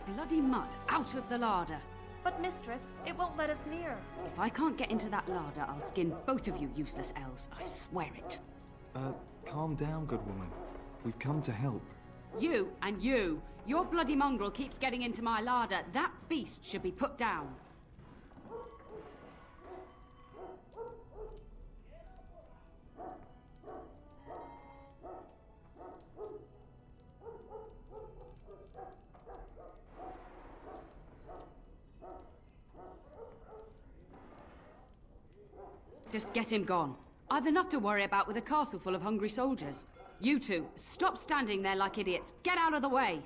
bloody mutt out of the larder. But mistress, it won't let us near. If I can't get into that larder, I'll skin both of you useless elves, I swear it. Calm down, good woman. We've come to help. You and you! Your bloody mongrel keeps getting into my larder. That beast should be put down. Just get him gone. I've enough to worry about with a castle full of hungry soldiers. You two, stop standing there like idiots. Get out of the way!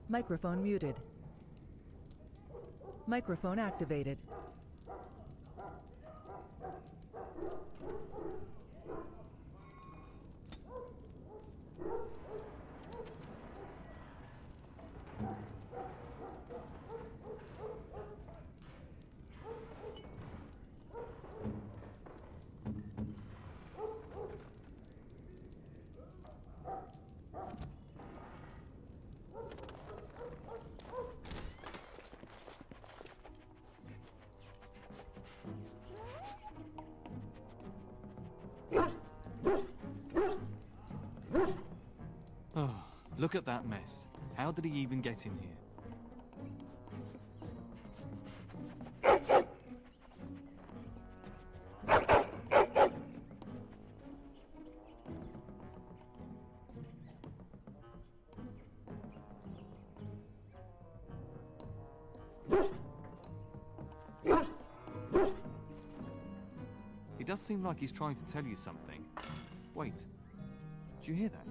Microphone muted. Microphone activated. Oh, look at that mess. How did he even get in here? He does seem like he's trying to tell you something. Wait, did you hear that?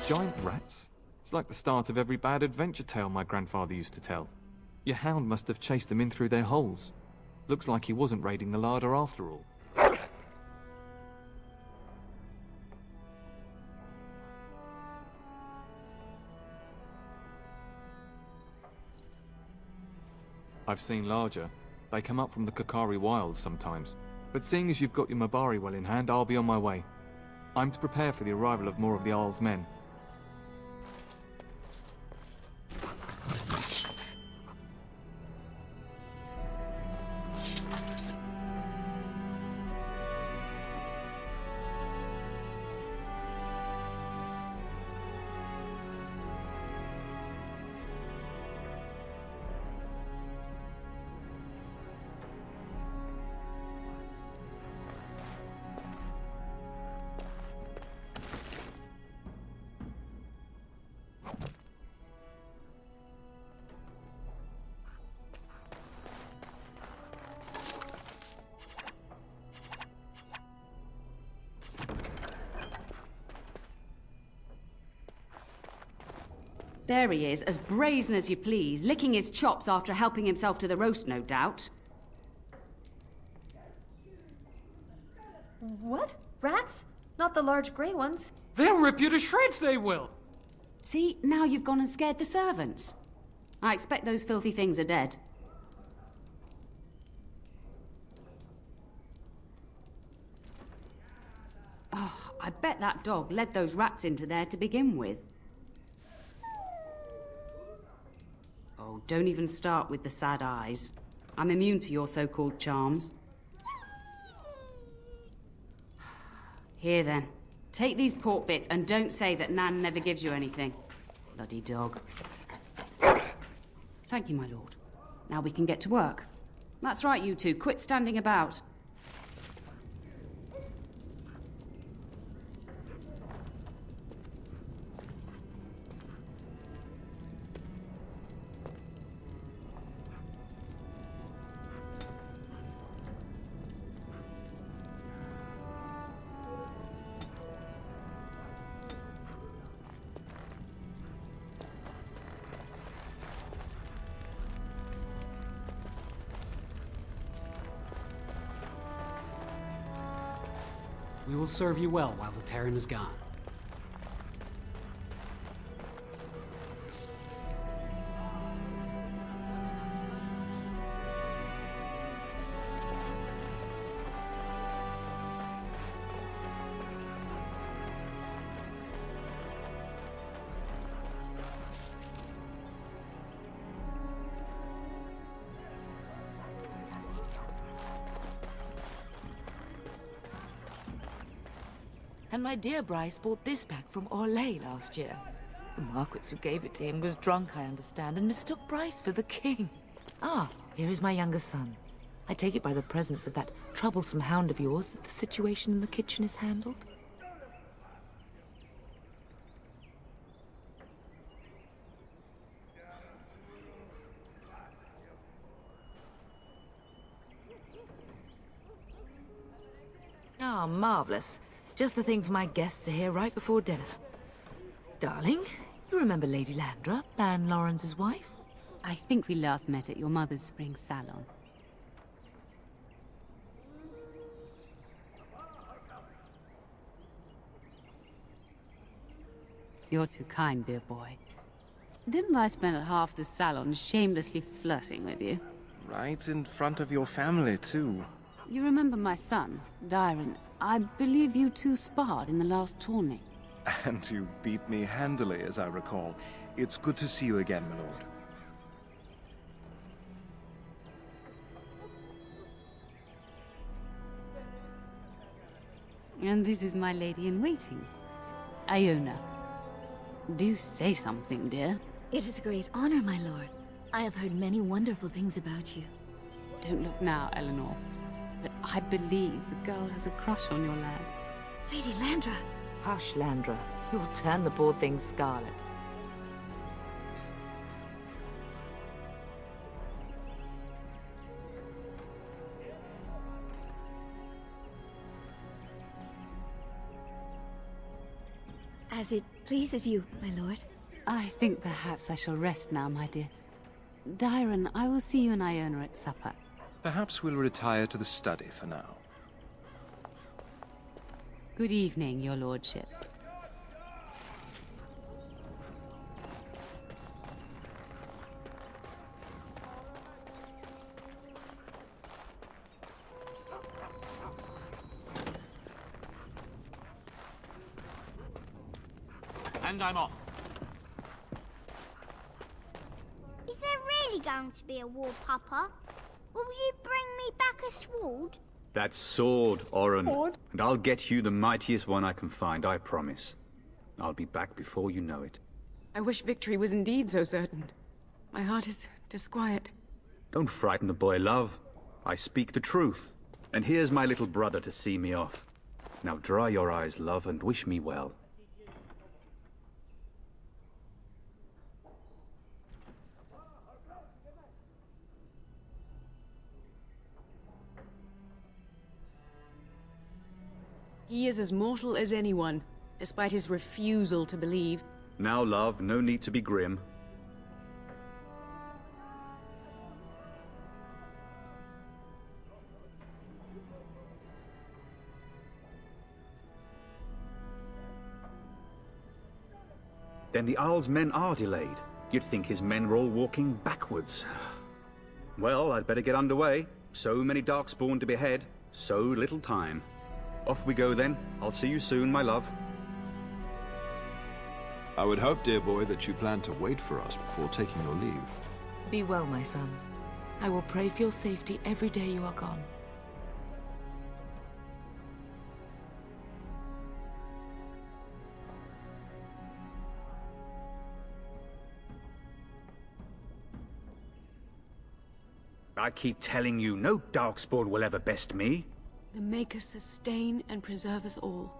Giant rats? It's like the start of every bad adventure tale my grandfather used to tell. Your hound must have chased them in through their holes. Looks like he wasn't raiding the larder after all. I've seen larger. They come up from the Kokari Wilds sometimes. But seeing as you've got your Mabari well in hand, I'll be on my way. I'm to prepare for the arrival of more of the Isle's men. There he is, as brazen as you please, licking his chops after helping himself to the roast, no doubt. What? Rats? Not the large grey ones. They'll rip you to shreds, they will! See, now you've gone and scared the servants. I expect those filthy things are dead. Oh, I bet that dog led those rats into there to begin with. Oh, don't even start with the sad eyes. I'm immune to your so-called charms. Here then, take these pork bits and don't say that Nan never gives you anything. Bloody dog. Thank you, my lord. Now we can get to work. That's right, you two. Quit standing about. We will serve you well while the Terran is gone. And my dear Bryce bought this back from Orlais last year. The Marquis who gave it to him was drunk, I understand, and mistook Bryce for the king. Ah, here is my younger son. I take it by the presence of that troublesome hound of yours that the situation in the kitchen is handled? Ah, marvelous. Just the thing for my guests to hear right before dinner. Darling, you remember Lady Landra, Ban Lawrence's wife? I think we last met at your mother's spring salon. You're too kind, dear boy. Didn't I spend half the salon shamelessly flirting with you? Right in front of your family, too. You remember my son, Dyron. I believe you two sparred in the last tourney. And you beat me handily, as I recall. It's good to see you again, my lord. And this is my lady-in-waiting, Iona. Do say something, dear. It is a great honor, my lord. I have heard many wonderful things about you. Don't look now, Eleanor. But I believe the girl has a crush on your lad. Lady Landra! Hush, Landra. You'll turn the poor thing scarlet. As it pleases you, my lord. I think perhaps I shall rest now, my dear. Dyron, I will see you and Iona at supper. Perhaps we'll retire to the study for now. Good evening, your lordship. And I'm off. Is there really going to be a war, Papa? Will you bring me back a sword? That sword, Oren. And I'll get you the mightiest one I can find, I promise. I'll be back before you know it. I wish victory was indeed so certain. My heart is disquiet. Don't frighten the boy, love. I speak the truth. And here's my little brother to see me off. Now dry your eyes, love, and wish me well. He is as mortal as anyone, despite his refusal to believe. Now, love, no need to be grim. Then the Owl's men are delayed. You'd think his men were all walking backwards. Well, I'd better get underway. So many Darkspawn to behead, so little time. Off we go then. I'll see you soon, my love. I would hope, dear boy, that you plan to wait for us before taking your leave. Be well, my son. I will pray for your safety every day you are gone. I keep telling you, no Darkspawn will ever best me. The Maker sustain and preserve us all.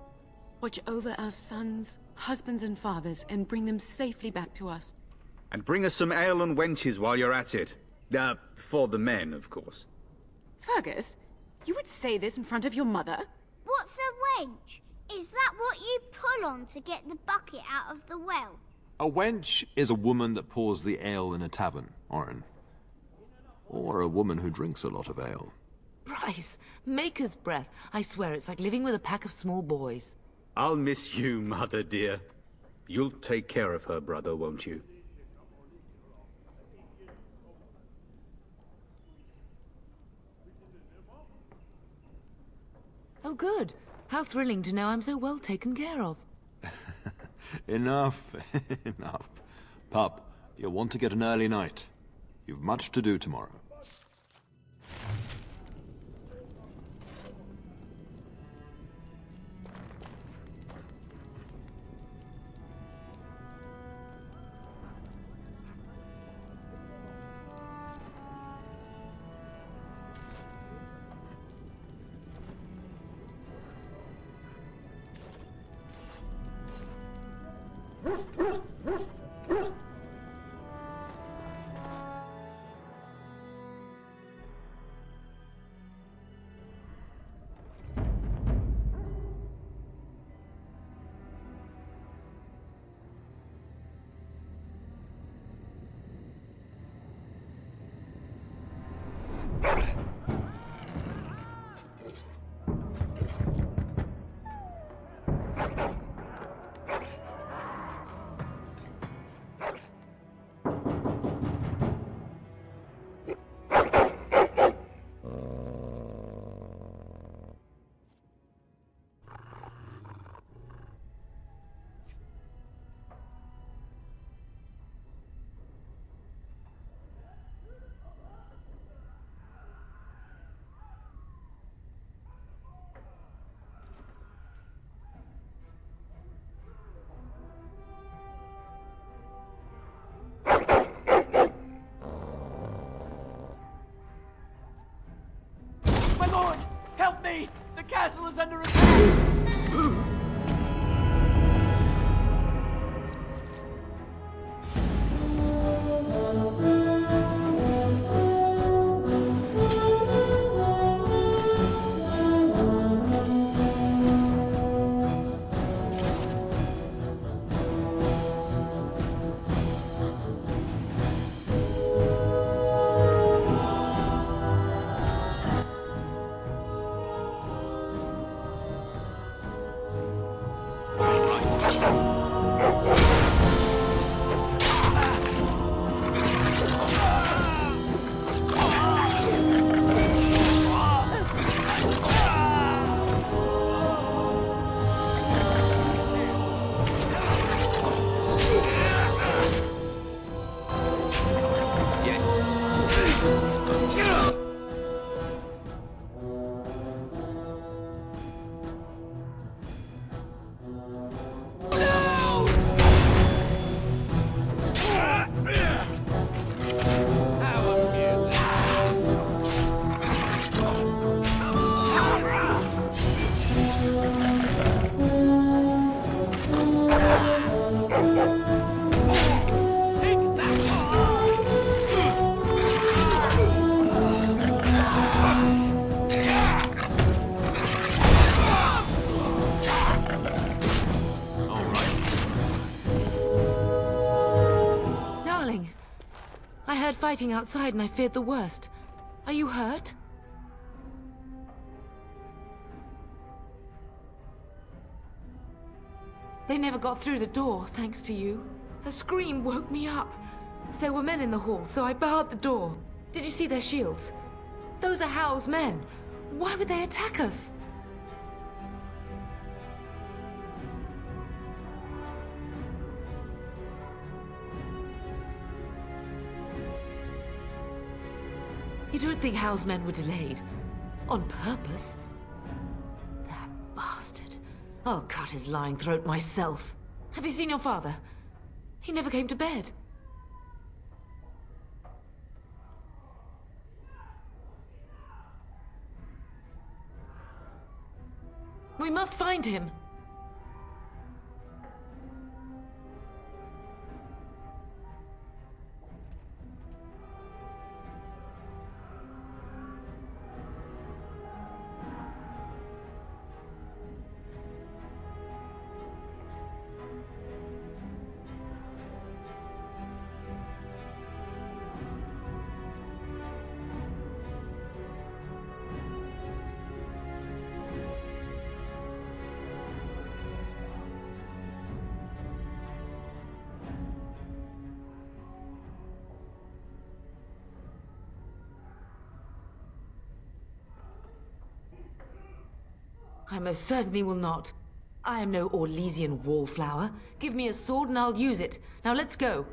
Watch over our sons, husbands and fathers, and bring them safely back to us. And bring us some ale and wenches while you're at it. For the men, of course. Fergus, you would say this in front of your mother? What's a wench? Is that what you pull on to get the bucket out of the well? A wench is a woman that pours the ale in a tavern, Oren. Or a woman who drinks a lot of ale. Bryce, Maker's breath. I swear it's like living with a pack of small boys. I'll miss you, Mother dear. You'll take care of her, brother, won't you? Oh, good. How thrilling to know I'm so well taken care of. Enough, enough. Pup, you'll want to get an early night. You've much to do tomorrow. The castle is under attack! I heard fighting outside and I feared the worst. Are you hurt? They never got through the door, thanks to you. A scream woke me up. There were men in the hall, so I barred the door. Did you see their shields? Those are Howe's men. Why would they attack us? You don't think Howe's men were delayed? On purpose? That bastard. I'll cut his lying throat myself. Have you seen your father? He never came to bed. We must find him. I most certainly will not. I am no Orlesian wallflower. Give me a sword and I'll use it. Now let's go.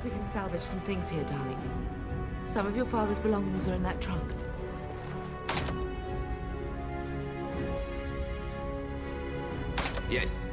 We can salvage some things here, darling. Some of your father's belongings are in that trunk. Yes.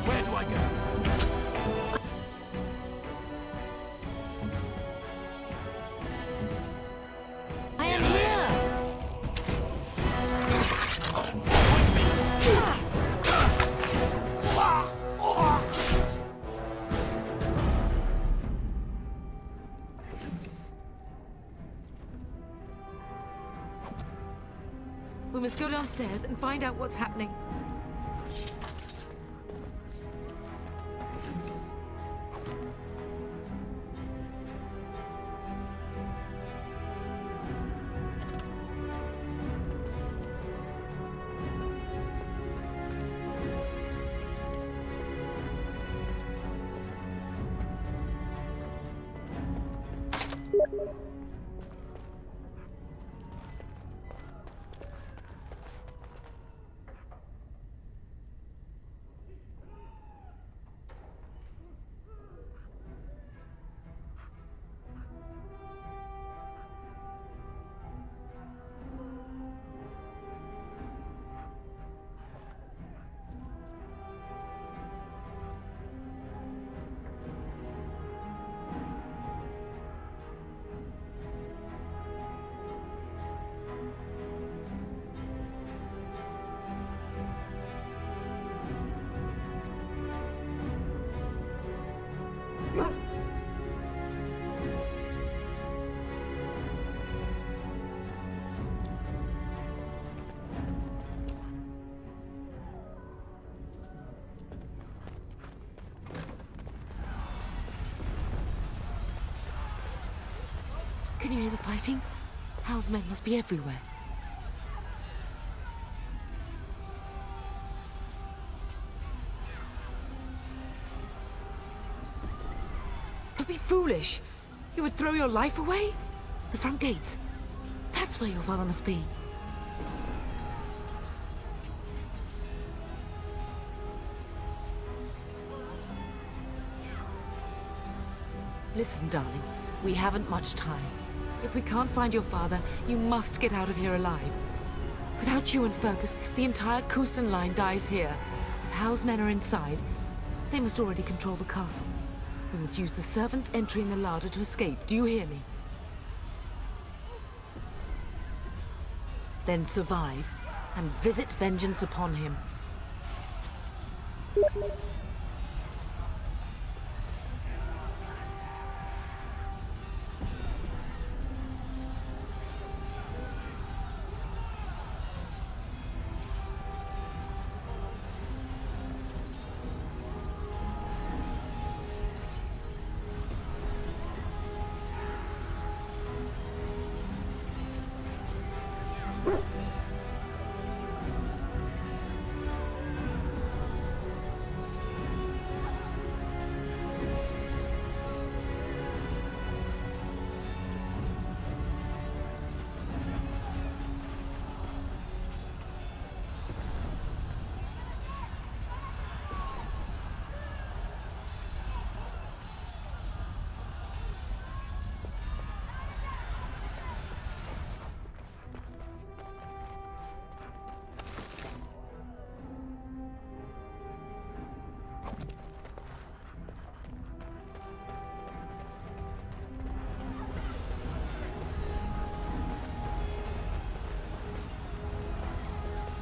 Where do I go? I am here! We must go downstairs and find out what's happening. Can you hear the fighting? Hal's men must be everywhere. Don't be foolish. You would throw your life away? The front gates. That's where your father must be. Listen, darling. We haven't much time. If we can't find your father, you must get out of here alive. Without you and Fergus, the entire Kusen line dies here. If Hal's men are inside, they must already control the castle. We must use the servants entering the larder to escape. Do you hear me? Then survive, and visit vengeance upon him.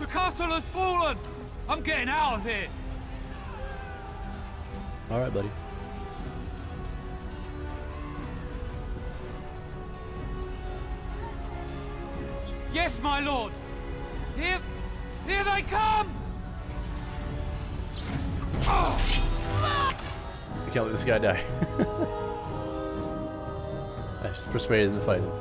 The castle has fallen! I'm getting out of here! Alright, buddy. Yes, my lord! Here they come! We can't let this guy die. I just persuaded him to fight him.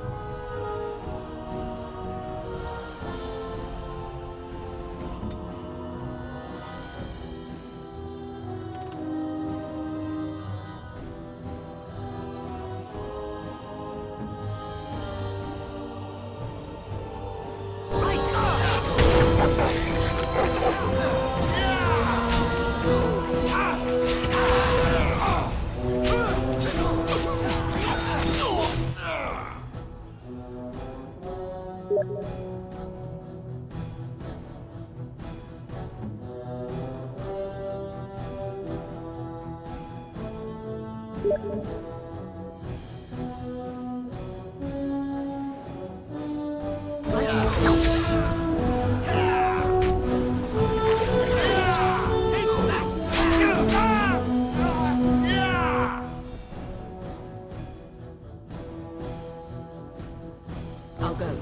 I'll go.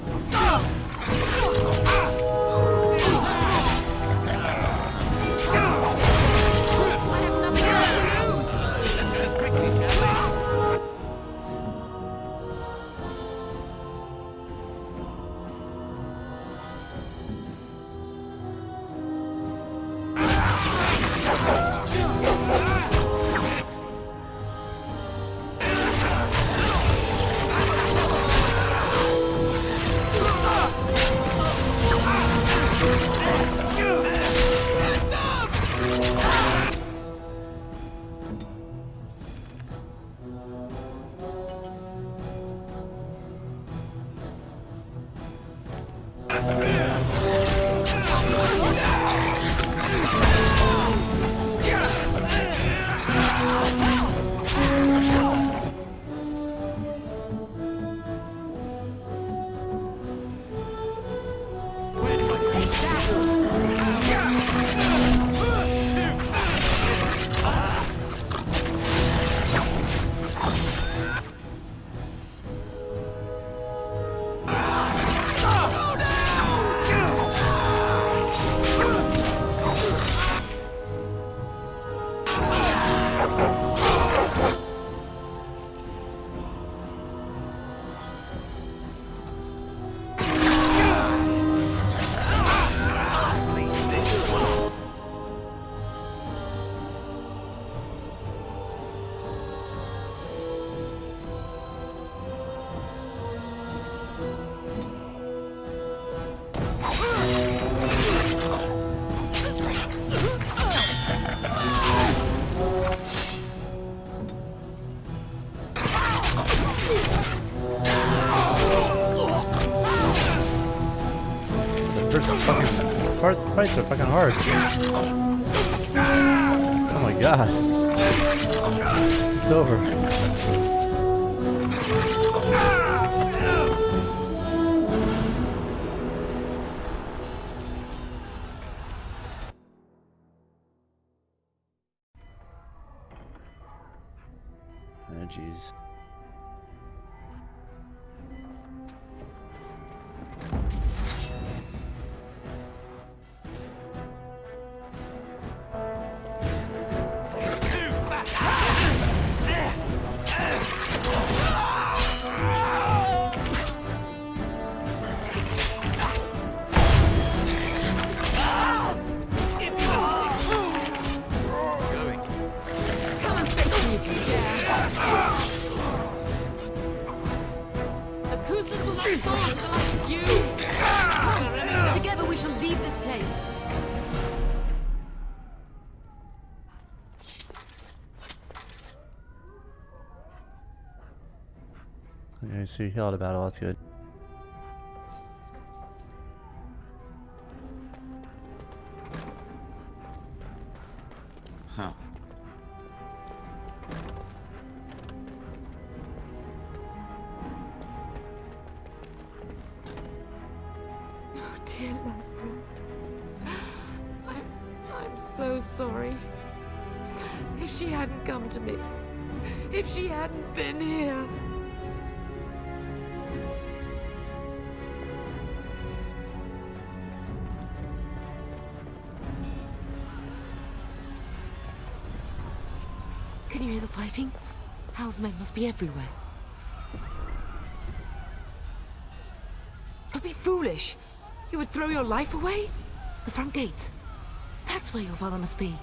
Fights are fucking hard. Oh my god. It's over. Oh jeez. Together we shall leave this place. Okay, so you healed a battle, that's good. Huh. Oh dear Lathrop. I'm so sorry. If she hadn't come to me, if she hadn't been here. Can you hear the fighting? Hal's men must be everywhere. Don't be foolish. You would throw your life away? The front gates. That's where your father must be.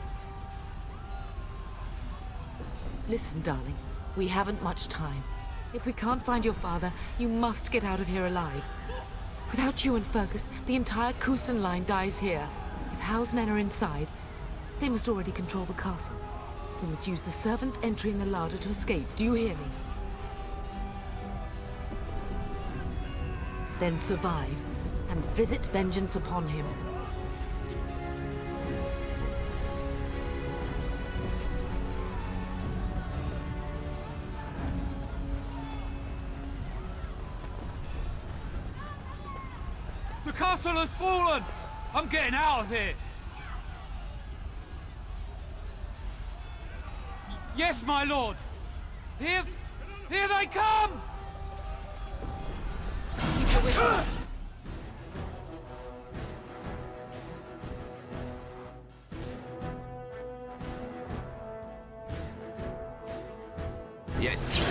Listen, darling. We haven't much time. If we can't find your father, you must get out of here alive. Without you and Fergus, the entire Kusan line dies here. If Hal's men are inside, they must already control the castle. We must use the servant's entry in the larder to escape. Do you hear me? Then survive, and visit vengeance upon him. The castle has fallen! I'm getting out of here! Yes, my lord! Here they come! Keep your whisper. Yes.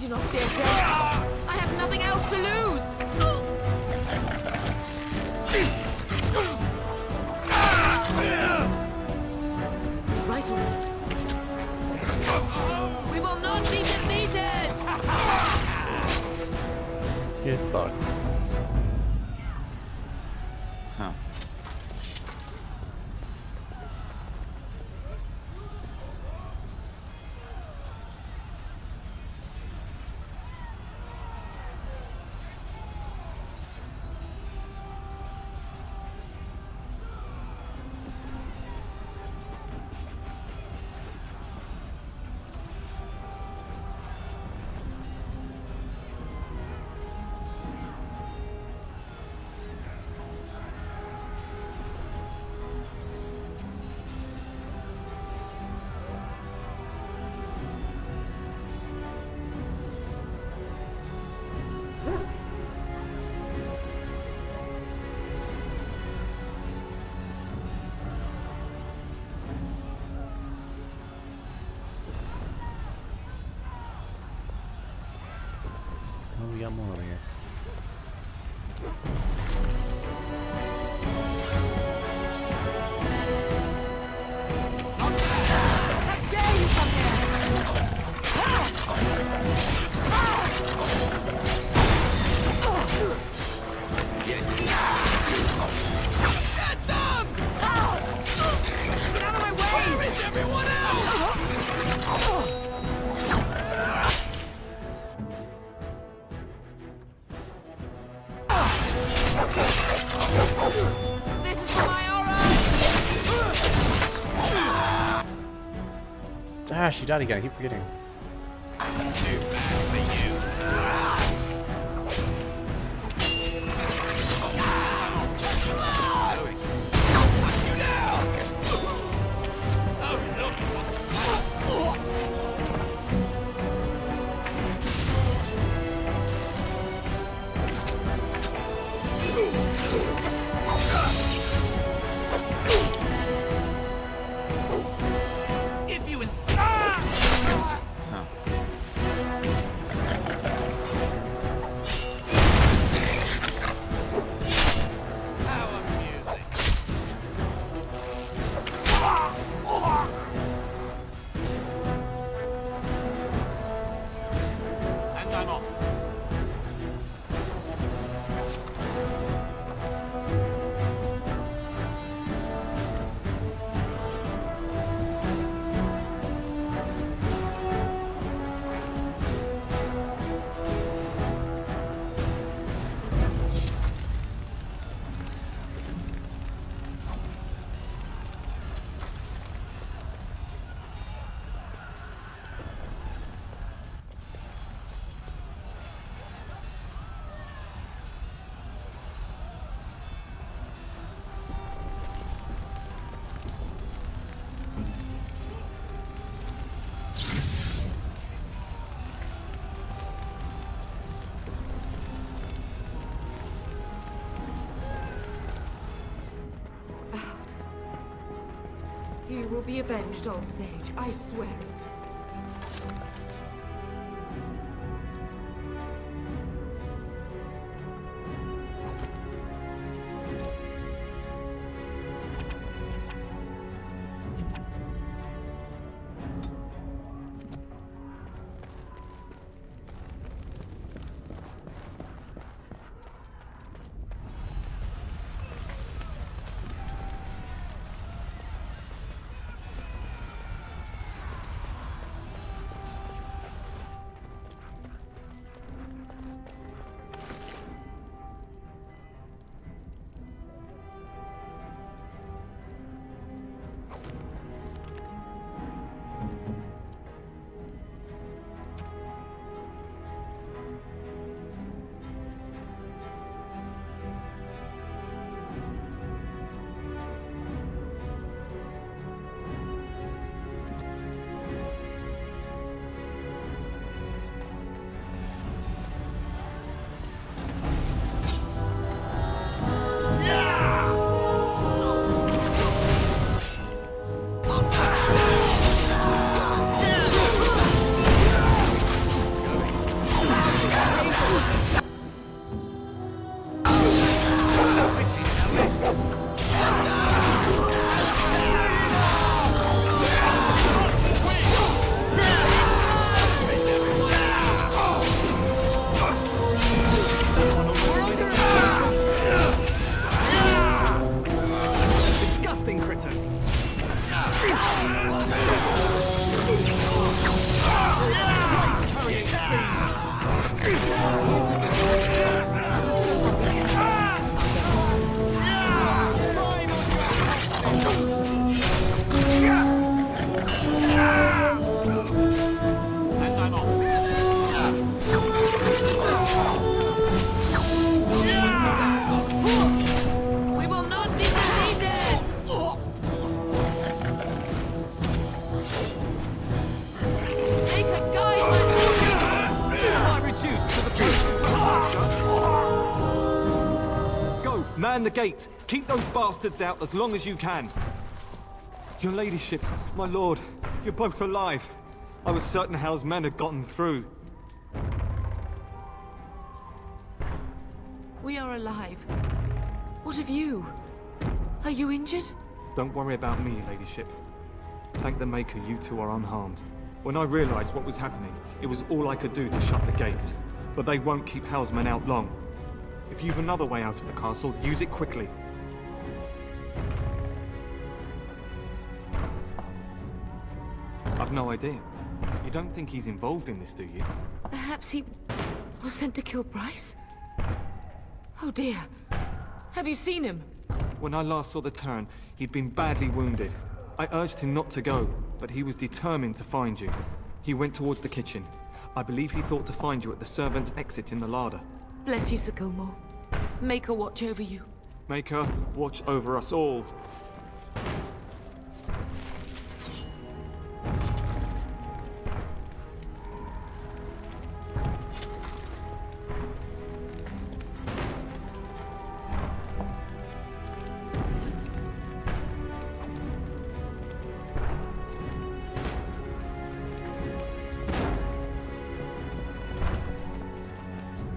do not fear death. I have nothing else to lose. Right away. We will not be defeated! Get fucked. Huh. Oh, we got more over here. How dare you come here! Get them! Get out of my way! Where is everyone else? This is for my aura! Ah, she died again. I keep forgetting. Too bad for you. If you insist. Power music. And I'm off. You will be avenged, old sage. I swear it. Man the gates! Keep those bastards out as long as you can! Your ladyship, my lord, you're both alive. I was certain Hal's men had gotten through. We are alive. What of you? Are you injured? Don't worry about me, ladyship. Thank the Maker you two are unharmed. When I realized what was happening, it was all I could do to shut the gates. But they won't keep Hal's men out long. If you've another way out of the castle, use it quickly. I've no idea. You don't think he's involved in this, do you? Perhaps he was sent to kill Bryce? Oh dear. Have you seen him? When I last saw the Terran, he'd been badly wounded. I urged him not to go, but he was determined to find you. He went towards the kitchen. I believe he thought to find you at the servants' exit in the larder. Bless you, Sir Gilmore. Maker watch over you. Maker, watch over us all.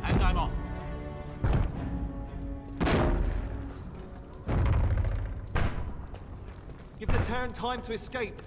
And I'm off. Give the Terran time to escape.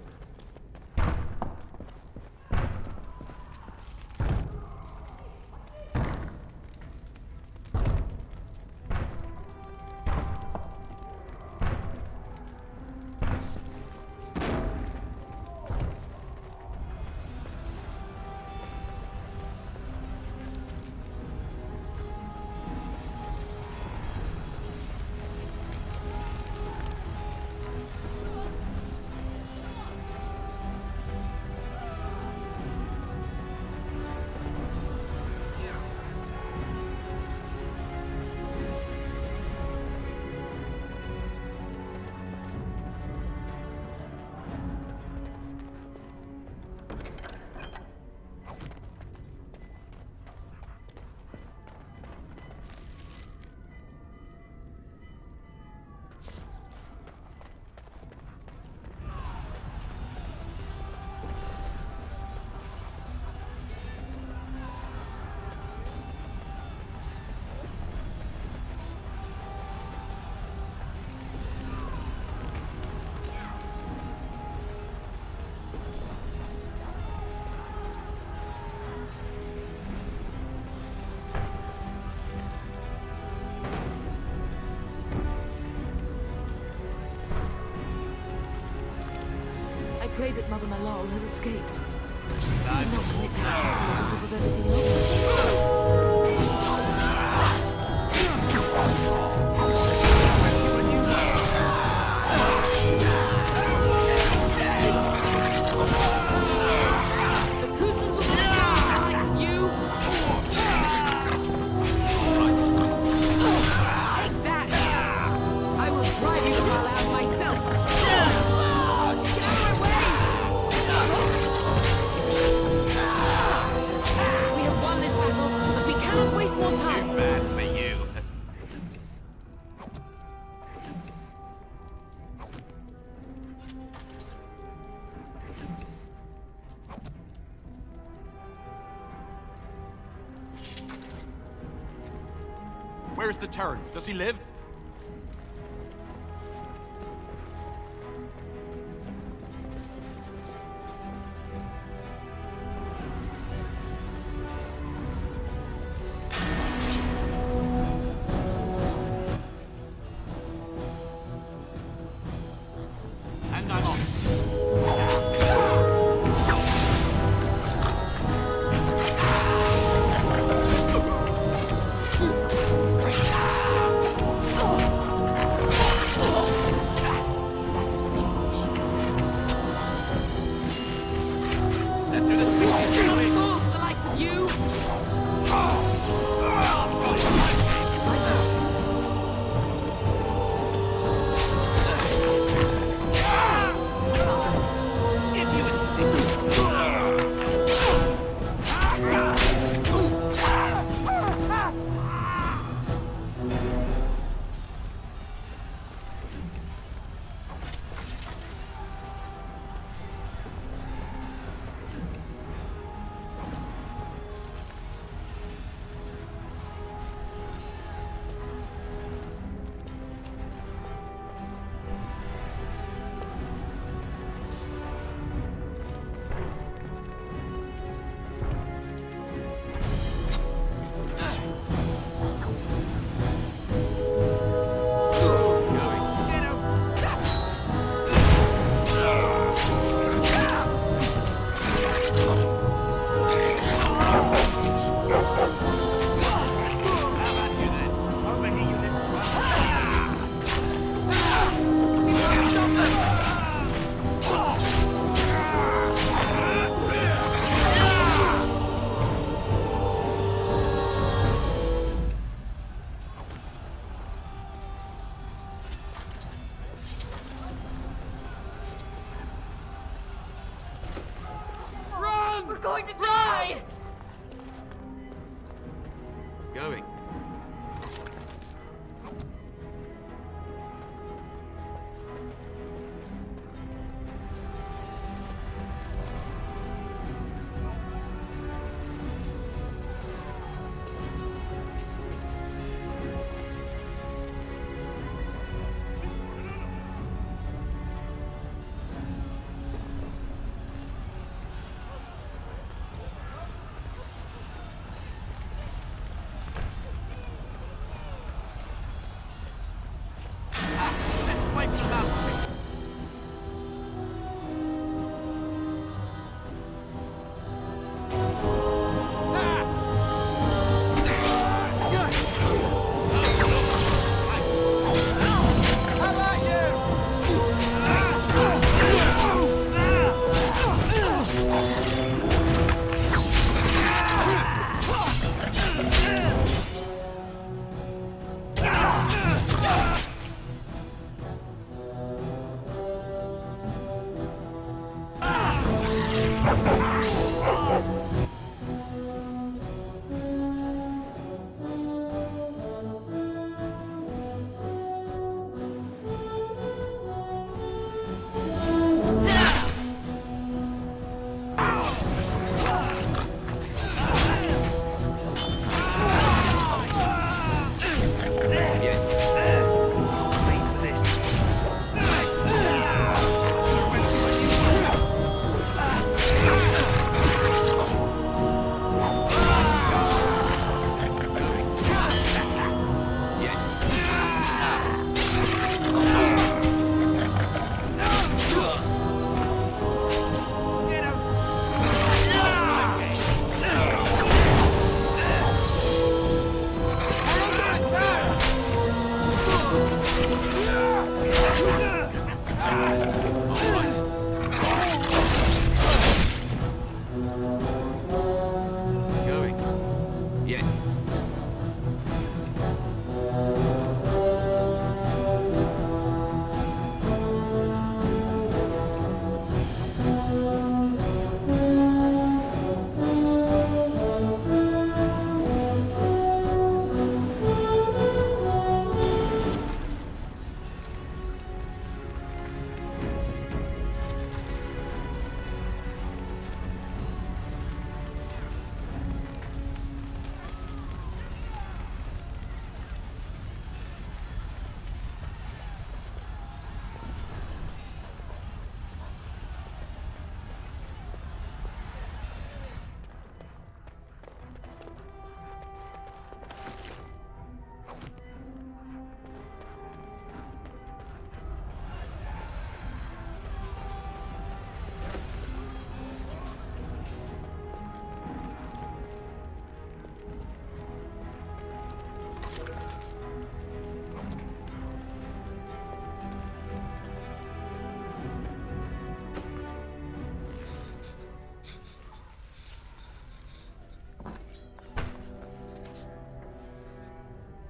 I pray that Mother Malal has escaped. I'm not commit to the of everything Where is the Terran? Does he live? And I'm off. Going.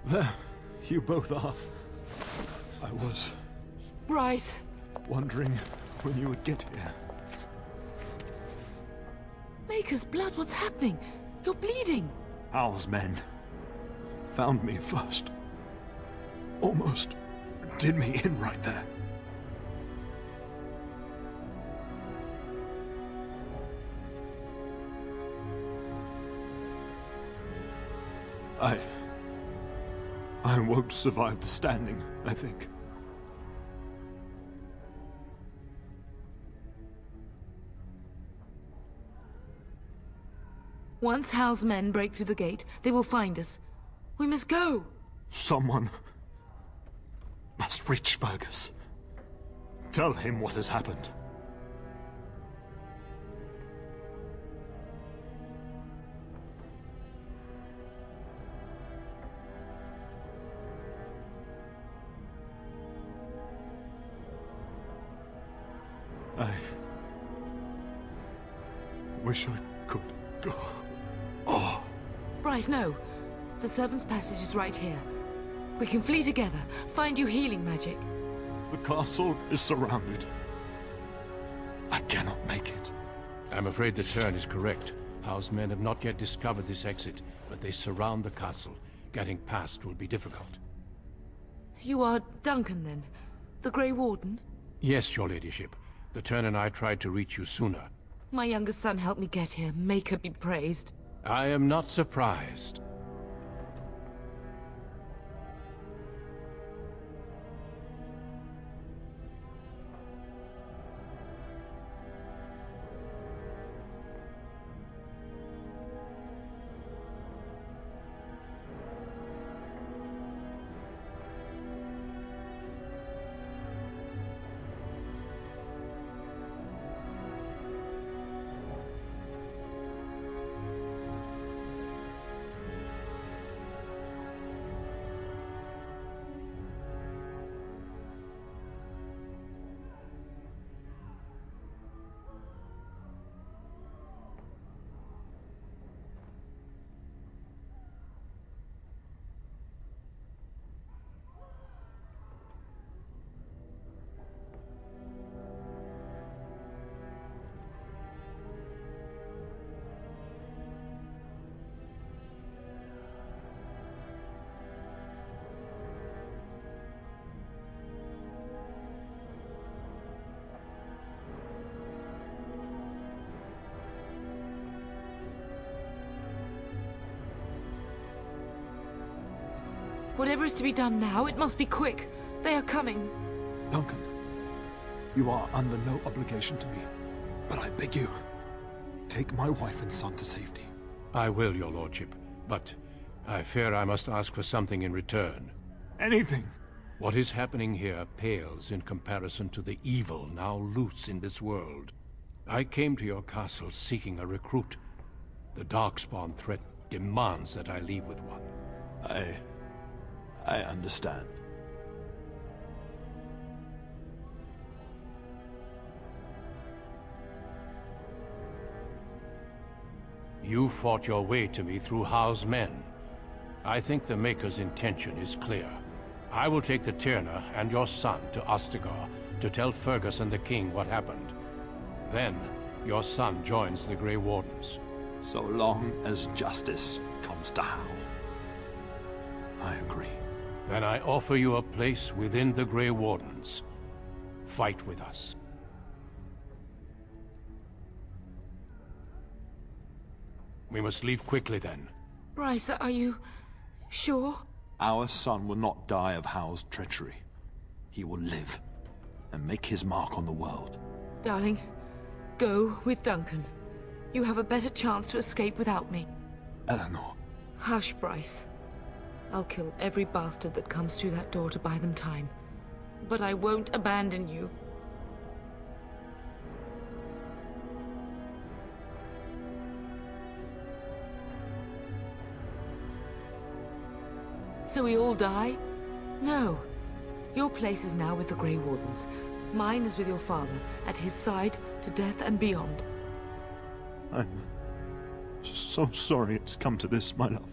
There, you both are. I was Bryce! wondering when you would get here. Maker's blood, what's happening? You're bleeding! Hal's men found me first. Almost did me in right there. I won't survive the standing, I think. Once Hal's men break through the gate, they will find us. We must go! Someone must reach Burgess. Tell him what has happened. I wish I could go. Oh. Bryce, no. The servant's passage is right here. We can flee together, find you healing magic. The castle is surrounded. I cannot make it. I'm afraid the turn is correct. Howe's men have not yet discovered this exit, but they surround the castle. Getting past will be difficult. You are Duncan, then? The Grey Warden? Yes, your ladyship. The Turn and I tried to reach you sooner. My youngest son helped me get here. Make her be praised. I am not surprised. Whatever is to be done now, it must be quick. They are coming. Duncan, you are under no obligation to me, but I beg you, take my wife and son to safety. I will, your lordship, but I fear I must ask for something in return. Anything! What is happening here pales in comparison to the evil now loose in this world. I came to your castle seeking a recruit. The Darkspawn threat demands that I leave with one. I understand. You fought your way to me through Howe's men. I think the Maker's intention is clear. I will take the Tyrna and your son to Ostagar to tell Fergus and the King what happened. Then, your son joins the Grey Wardens. So long as justice comes to Howe. I agree. Then I offer you a place within the Grey Wardens. Fight with us. We must leave quickly then. Bryce, are you sure? Our son will not die of Howe's treachery. He will live and make his mark on the world. Darling, go with Duncan. You have a better chance to escape without me. Eleanor. Hush, Bryce. I'll kill every bastard that comes through that door to buy them time. But I won't abandon you. So we all die? No. Your place is now with the Grey Wardens. Mine is with your father, at his side, to death and beyond. I'm so sorry it's come to this, my love.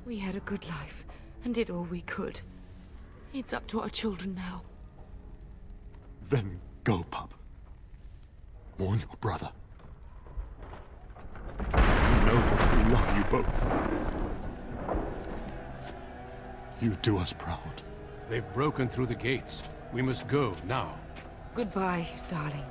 We had a good life, and did all we could. It's up to our children now. Then go, pup. Warn your brother. You know that we love you both. You do us proud. They've broken through the gates. We must go now. Goodbye, darling.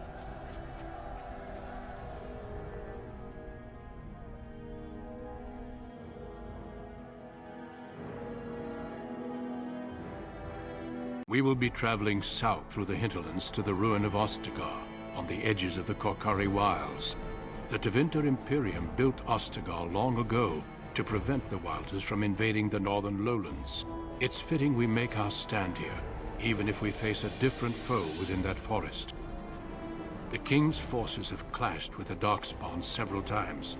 We will be traveling south through the hinterlands to the ruin of Ostagar, on the edges of the Korcari Wilds. The Tevinter Imperium built Ostagar long ago to prevent the Wilders from invading the northern lowlands. It's fitting we make our stand here, even if we face a different foe within that forest. The King's forces have clashed with the Darkspawn several times,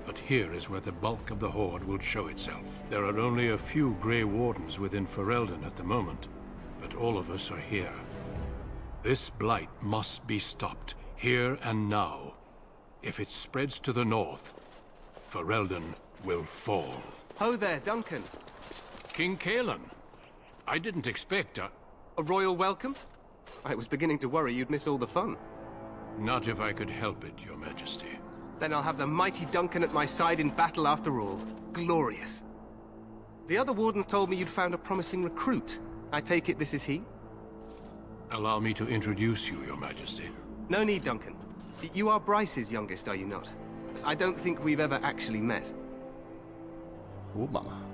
but here is where the bulk of the Horde will show itself. There are only a few Grey Wardens within Ferelden at the moment, but all of us are here. This blight must be stopped, here and now. If it spreads to the north, Ferelden will fall. Ho there, Duncan. King Cailan. I didn't expect a royal welcome? I was beginning to worry you'd miss all the fun. Not if I could help it, Your Majesty. Then I'll have the mighty Duncan at my side in battle after all. Glorious. The other wardens told me you'd found a promising recruit. I take it this is he? Allow me to introduce you, Your Majesty. No need, Duncan. You are Bryce's youngest, are you not? I don't think we've ever actually met. Oh, mama.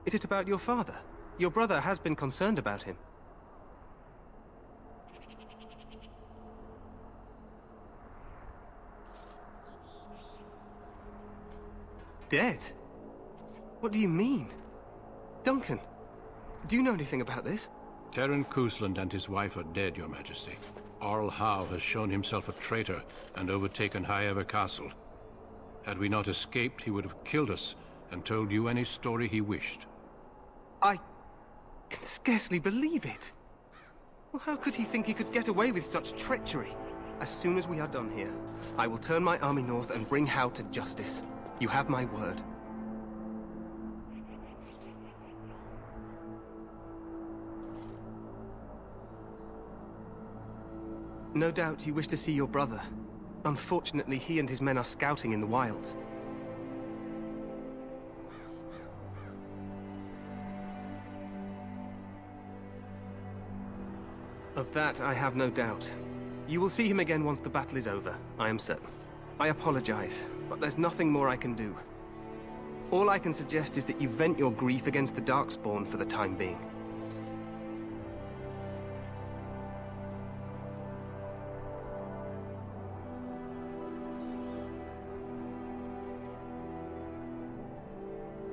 Is it about your father? Your brother has been concerned about him. Dead? What do you mean? Duncan, do you know anything about this? Terran Cousland and his wife are dead, Your Majesty. Arl Howe has shown himself a traitor and overtaken High Ever Castle. Had we not escaped, he would have killed us and told you any story he wished. I can scarcely believe it. Well, how could he think he could get away with such treachery? As soon as we are done here, I will turn my army north and bring Howe to justice. You have my word. No doubt you wish to see your brother. Unfortunately, he and his men are scouting in the wilds. Of that, I have no doubt. You will see him again once the battle is over, I am certain. I apologize, but there's nothing more I can do. All I can suggest is that you vent your grief against the Darkspawn for the time being.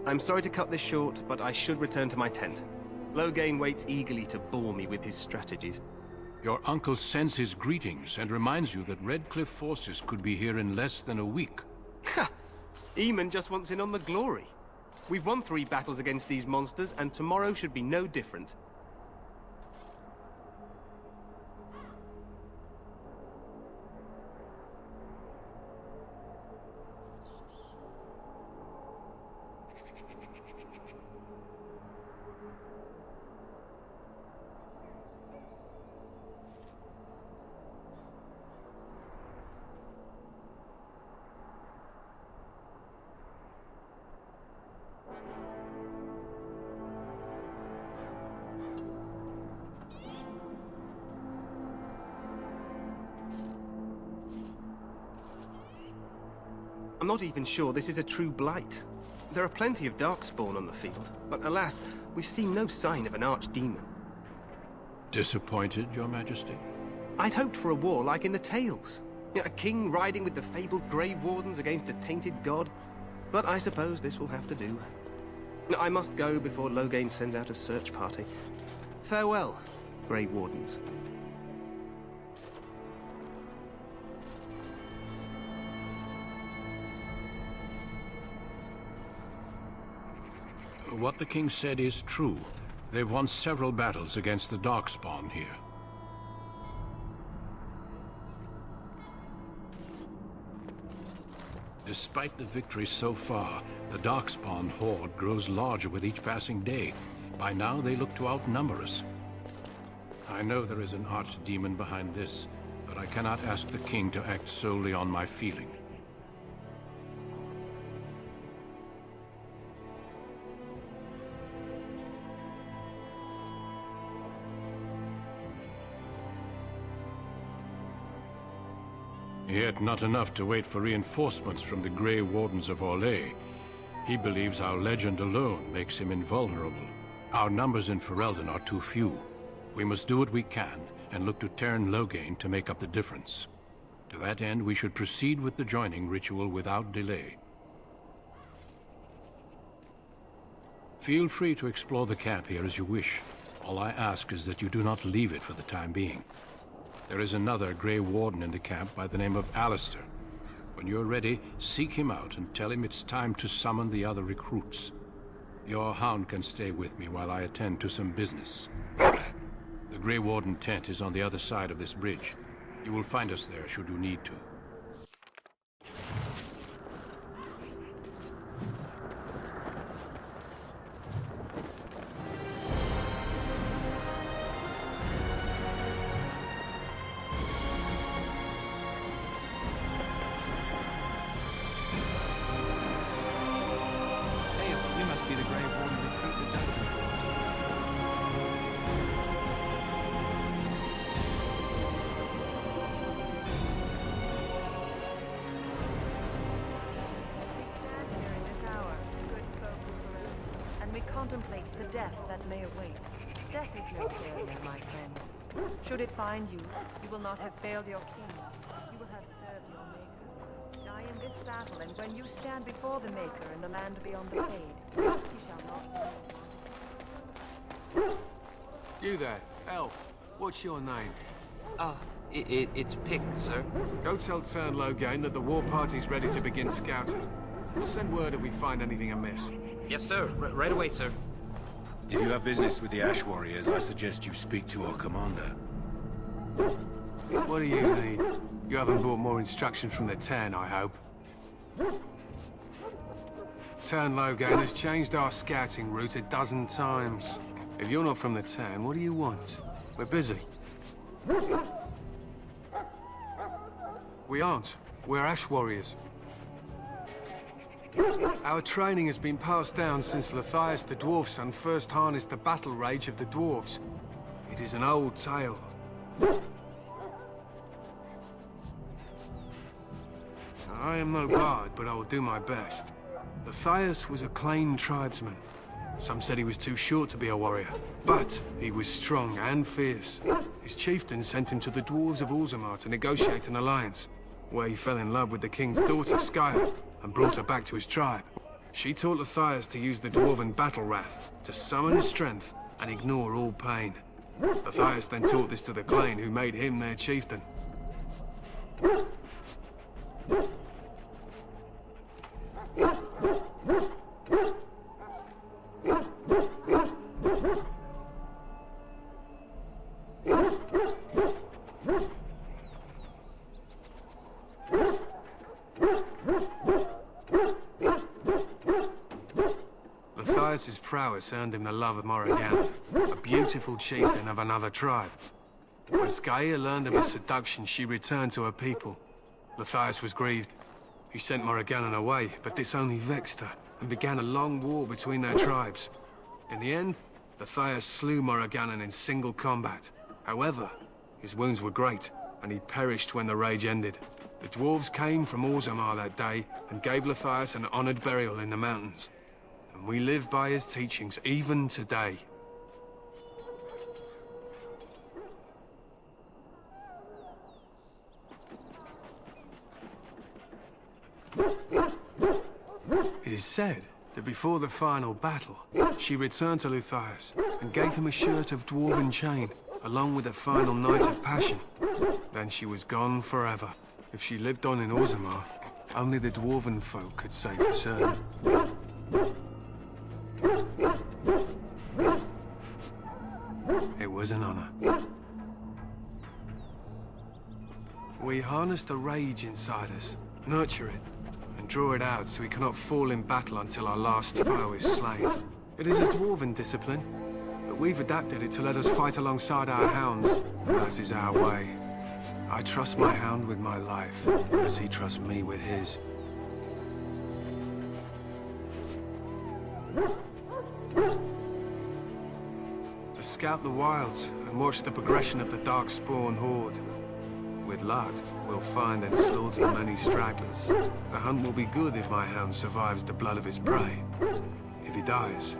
I'm sorry to cut this short, but I should return to my tent. Loghain waits eagerly to bore me with his strategies. Your uncle sends his greetings and reminds you that Redcliffe forces could be here in less than a week. Ha! Eamon just wants in on the glory. We've won 3 battles against these monsters, and tomorrow should be no different. I'm not even sure this is a true blight. There are plenty of Darkspawn on the field, but alas, we've seen no sign of an archdemon. Disappointed, Your Majesty? I'd hoped for a war like in the tales. A king riding with the fabled Grey Wardens against a tainted god. But I suppose this will have to do. I must go before Loghain sends out a search party. Farewell, Grey Wardens. What the king said is true. They've won several battles against the Darkspawn here. Despite the victories so far, the Darkspawn horde grows larger with each passing day. By now, they look to outnumber us. I know there is an archdemon behind this, but I cannot ask the king to act solely on my feeling. Yet not enough to wait for reinforcements from the Grey Wardens of Orlais. He believes our legend alone makes him invulnerable. Our numbers in Ferelden are too few. We must do what we can, and look to Teyrn Loghain to make up the difference. To that end, we should proceed with the joining ritual without delay. Feel free to explore the camp here as you wish. All I ask is that you do not leave it for the time being. There is another Grey Warden in the camp by the name of Alistair. When you're ready, seek him out and tell him it's time to summon the other recruits. Your hound can stay with me while I attend to some business. The Grey Warden tent is on the other side of this bridge. You will find us there should you need to. Contemplate the death that may await. Death is no failure, my friends. Should it find you, you will not have failed your king. You will have served your Maker. Die in this battle, and when you stand before the Maker in the land beyond the Fade, he shall not. You there, elf. What's your name? It's Pick, sir. Go tell Teyrn Loghain that the war party's ready to begin scouting. We'll send word if we find anything amiss. Yes, sir. Right away, sir. If you have business with the Ash Warriors, I suggest you speak to our commander. What do you need? You haven't brought more instructions from the Teyrn, I hope. Teyrn Loghain has changed our scouting route a dozen times. If you're not from the Teyrn, what do you want? We're busy. We aren't. We're Ash Warriors. Our training has been passed down since Lathias the Dwarfson first harnessed the battle rage of the dwarves. It is an old tale. I am no bard, but I will do my best. Lathias was a Clane tribesman. Some said he was too short to be a warrior, but he was strong and fierce. His chieftain sent him to the dwarves of Orzammar to negotiate an alliance, where he fell in love with the king's daughter, Skya, and brought her back to his tribe. She taught Lathias to use the dwarven battle wrath to summon his strength and ignore all pain. Lathias then taught this to the Clane, who made him their chieftain. Lathias' prowess earned him the love of Morriganna, a beautiful chieftain of another tribe. When Skya learned of his seduction, she returned to her people. Lathias was grieved. He sent Morriganna away, but this only vexed her, and began a long war between their tribes. In the end, Lathias slew Morriganna in single combat. However, his wounds were great, and he perished when the rage ended. The dwarves came from Orzammar that day and gave Lathias an honored burial in the mountains. And we live by his teachings even today. It is said that before the final battle, she returned to Lathias and gave him a shirt of dwarven chain, along with a final night of passion. Then she was gone forever. If she lived on in Orzammar, only the dwarven folk could say for certain. It was an honor. We harness the rage inside us, nurture it, and draw it out so we cannot fall in battle until our last foe is slain. It is a dwarven discipline, but we've adapted it to let us fight alongside our hounds, and that is our way. I trust my hound with my life, as he trusts me with his. To scout the wilds and watch the progression of the Darkspawn horde. With luck, we'll find and slaughter many stragglers. The hunt will be good if my hound survives the blood of his prey. If he dies,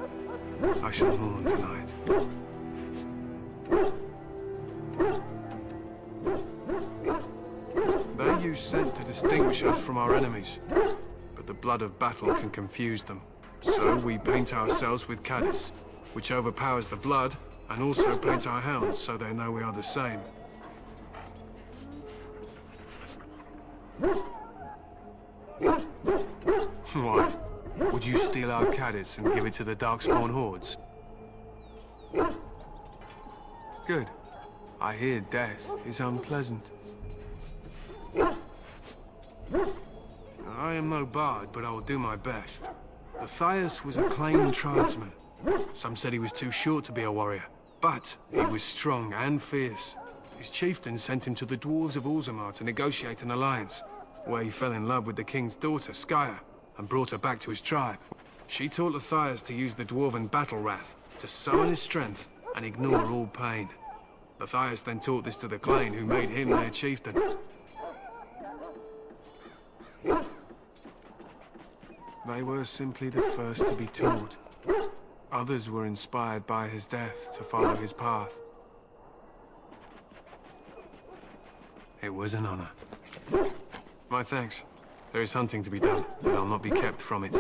I shall mourn tonight. They use scent to distinguish us from our enemies, but the blood of battle can confuse them. So we paint ourselves with caddis, which overpowers the blood, and also paint our hounds so they know we are the same. Why? Would you steal our caddis and give it to the Darkspawn hordes? Good. I hear death is unpleasant. I am no bard, but I will do my best. Lathias was a acclaimed tribesman. Some said he was too short to be a warrior, but he was strong and fierce. His chieftain sent him to the dwarves of Orzammar to negotiate an alliance, where he fell in love with the king's daughter, Skya, and brought her back to his tribe. She taught Lathias to use the dwarven battle wrath to summon his strength and ignore all pain. Lathias then taught this to the Clane, who made him their chieftain. They were simply the first to be taught. Others were inspired by his death to follow his path. It was an honor. My thanks. There is hunting to be done, and I'll not be kept from it.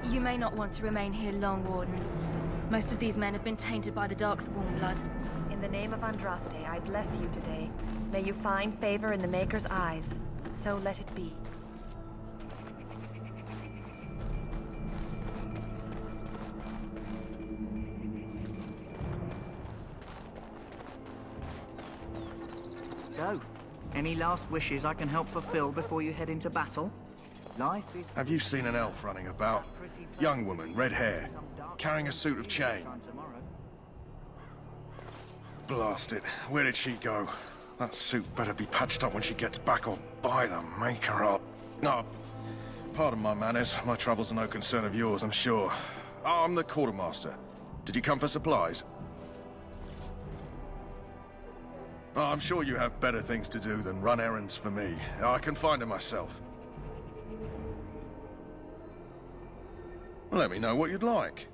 You may not want to remain here long, Warden. Most of these men have been tainted by the Darkspawn blood. In the name of Andraste, I bless you today. May you find favor in the Maker's eyes. So let it be. So, any last wishes I can help fulfill before you head into battle? Life is... Have you seen an elf running about? Young woman, red hair, carrying a suit of chain. Blast it. Where did she go? That suit better be patched up when she gets back, or by the Maker up. No, pardon my manners. My troubles are no concern of yours, I'm sure. Oh, I'm the quartermaster. Did you come for supplies? Oh, I'm sure you have better things to do than run errands for me. I can find them myself. Let me know what you'd like.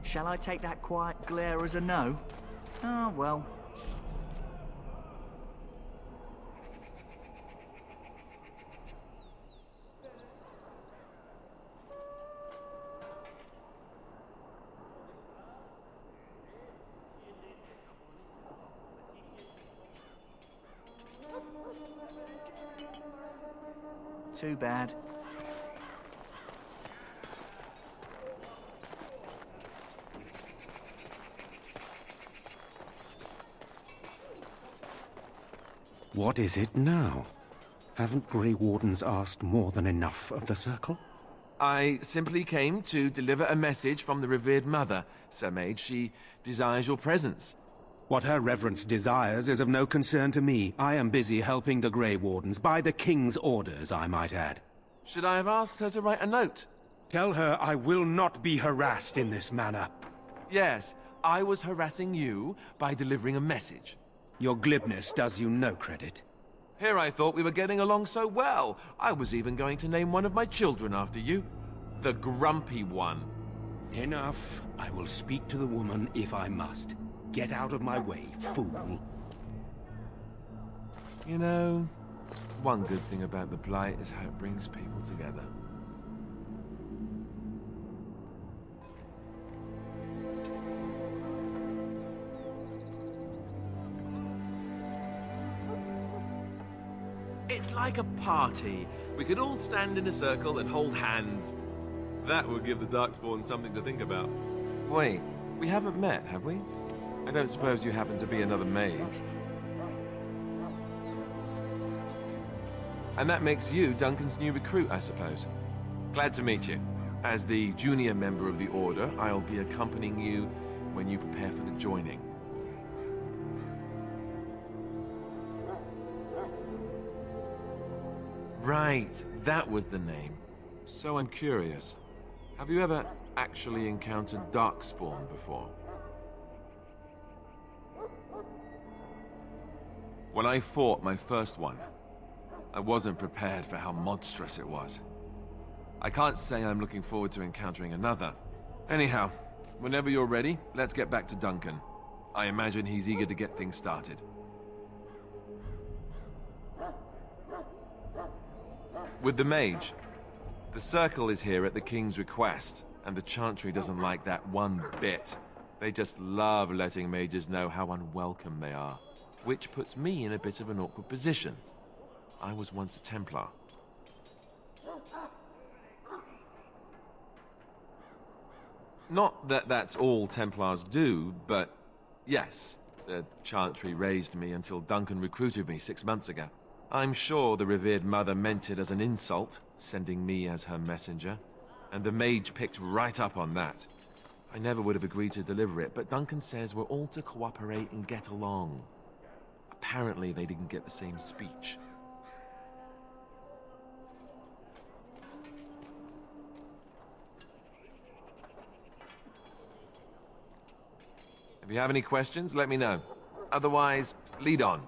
Shall I take that quiet glare as a no? Ah, well. Too bad. What is it now? Haven't Grey Wardens asked more than enough of the Circle? I simply came to deliver a message from the revered mother, Sir Mage. She desires your presence. What her reverence desires is of no concern to me. I am busy helping the Grey Wardens, by the King's orders, I might add. Should I have asked her to write a note? Tell her I will not be harassed in this manner. Yes, I was harassing you by delivering a message. Your glibness does you no credit. Here I thought we were getting along so well. I was even going to name one of my children after you. The Grumpy One. Enough. I will speak to the woman if I must. Get out of my way, fool. You know, one good thing about the Blight is how it brings people together. It's like a party. We could all stand in a circle and hold hands. That would give the Darkspawn something to think about. Wait, we haven't met, have we? I don't suppose you happen to be another mage. And that makes you Duncan's new recruit, I suppose. Glad to meet you. As the junior member of the Order, I'll be accompanying you when you prepare for the joining. Right, that was the name. So I'm curious. Have you ever actually encountered Darkspawn before? When I fought my first one, I wasn't prepared for how monstrous it was. I can't say I'm looking forward to encountering another. Anyhow, whenever you're ready, let's get back to Duncan. I imagine he's eager to get things started. With the mage, the Circle is here at the King's request, and the Chantry doesn't like that one bit. They just love letting mages know how unwelcome they are, which puts me in a bit of an awkward position. I was once a Templar. Not that that's all Templars do, but yes, the Chantry raised me until Duncan recruited me 6 months ago. I'm sure the revered mother meant it as an insult, sending me as her messenger, and the mage picked right up on that. I never would have agreed to deliver it, but Duncan says we're all to cooperate and get along. Apparently they didn't get the same speech. If you have any questions, let me know. Otherwise, lead on.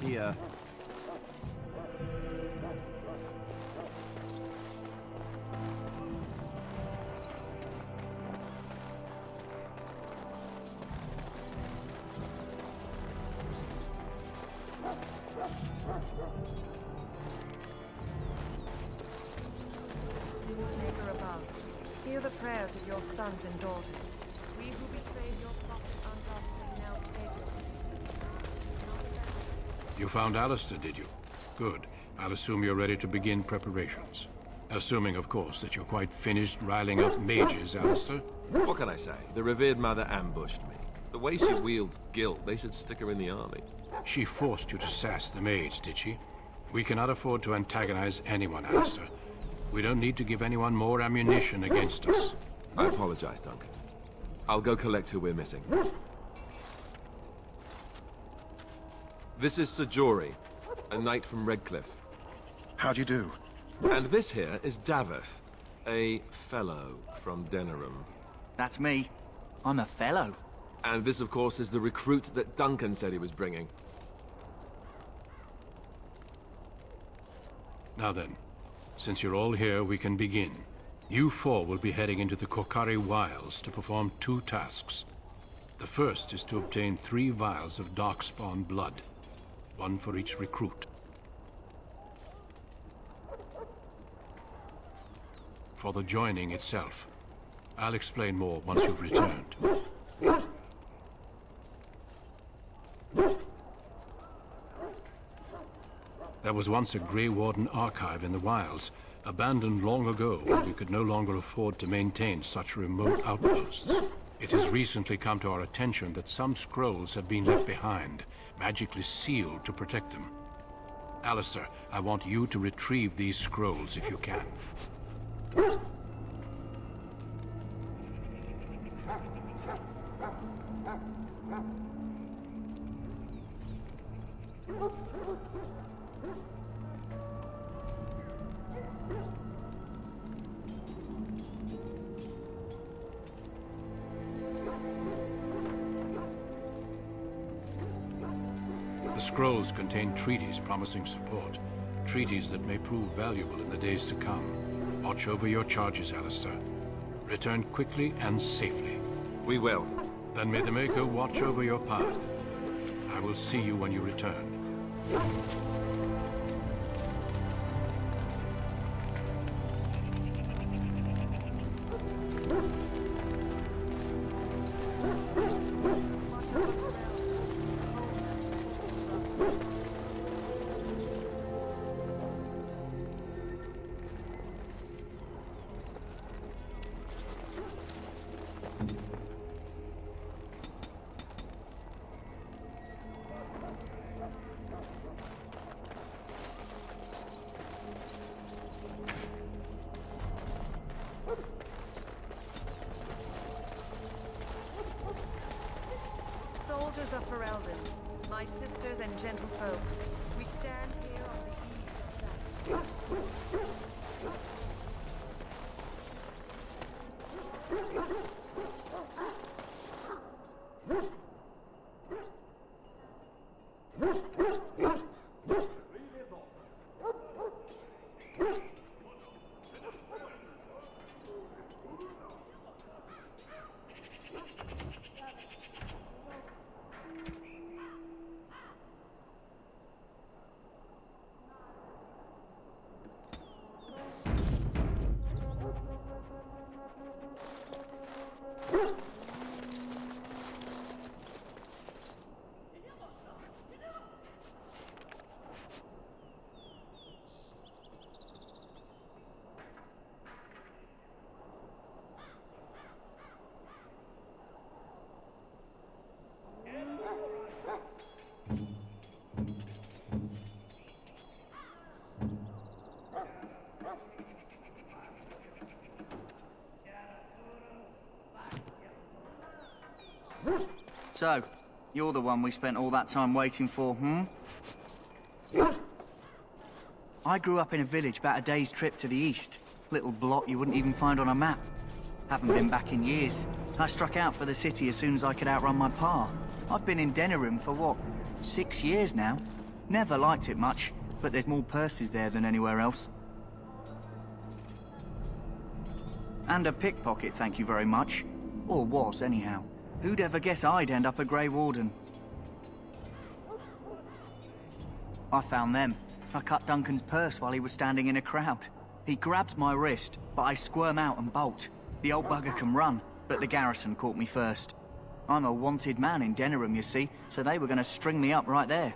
Here. Maker above, hear the prayers of your sons and daughters. We who betrayed your prophet unjustly now beg you. You found Alistair, did you? Good. I'll assume you're ready to begin preparations. Assuming, of course, that you're quite finished riling up mages, Alistair. What can I say? The revered mother ambushed me. The way she wields guilt, they should stick her in the army. She forced you to sass the mage, did she? We cannot afford to antagonize anyone, Alistair. We don't need to give anyone more ammunition against us. I apologize, Duncan. I'll go collect who we're missing. This is Sir Jory, a knight from Redcliffe. How do you do? And this here is Daveth, a fellow from Denerim. That's me. I'm a fellow. And this, of course, is the recruit that Duncan said he was bringing. Now then, since you're all here, we can begin. You four will be heading into the Korcari Wilds to perform 2 tasks. The first is to obtain 3 vials of Darkspawn blood, 1 for each recruit. For the joining itself, I'll explain more once you've returned. There was once a Grey Warden archive in the wilds, abandoned long ago when we could no longer afford to maintain such remote outposts. It has recently come to our attention that some scrolls have been left behind, magically sealed to protect them. Alistair, I want you to retrieve these scrolls if you can. The scrolls contain treaties promising support. Treaties that may prove valuable in the days to come. Watch over your charges, Alistair. Return quickly and safely. We will. Then may the Maker watch over your path. I will see you when you return. Soldiers of Ferelden, my sisters and gentlefolk, we stand here on the eve of So, you're the one we spent all that time waiting for, hmm? I grew up in a village about a day's trip to the east. Little blot you wouldn't even find on a map. Haven't been back in years. I struck out for the city as soon as I could outrun my pa. I've been in Denerim for what, 6 years now? Never liked it much, but there's more purses there than anywhere else. And a pickpocket, thank you very much. Or was, anyhow. Who'd ever guess I'd end up a Grey Warden? I found them. I cut Duncan's purse while he was standing in a crowd. He grabs my wrist, but I squirm out and bolt. The old bugger can run, but the garrison caught me first. I'm a wanted man in Denerim, you see, so they were going to string me up right there.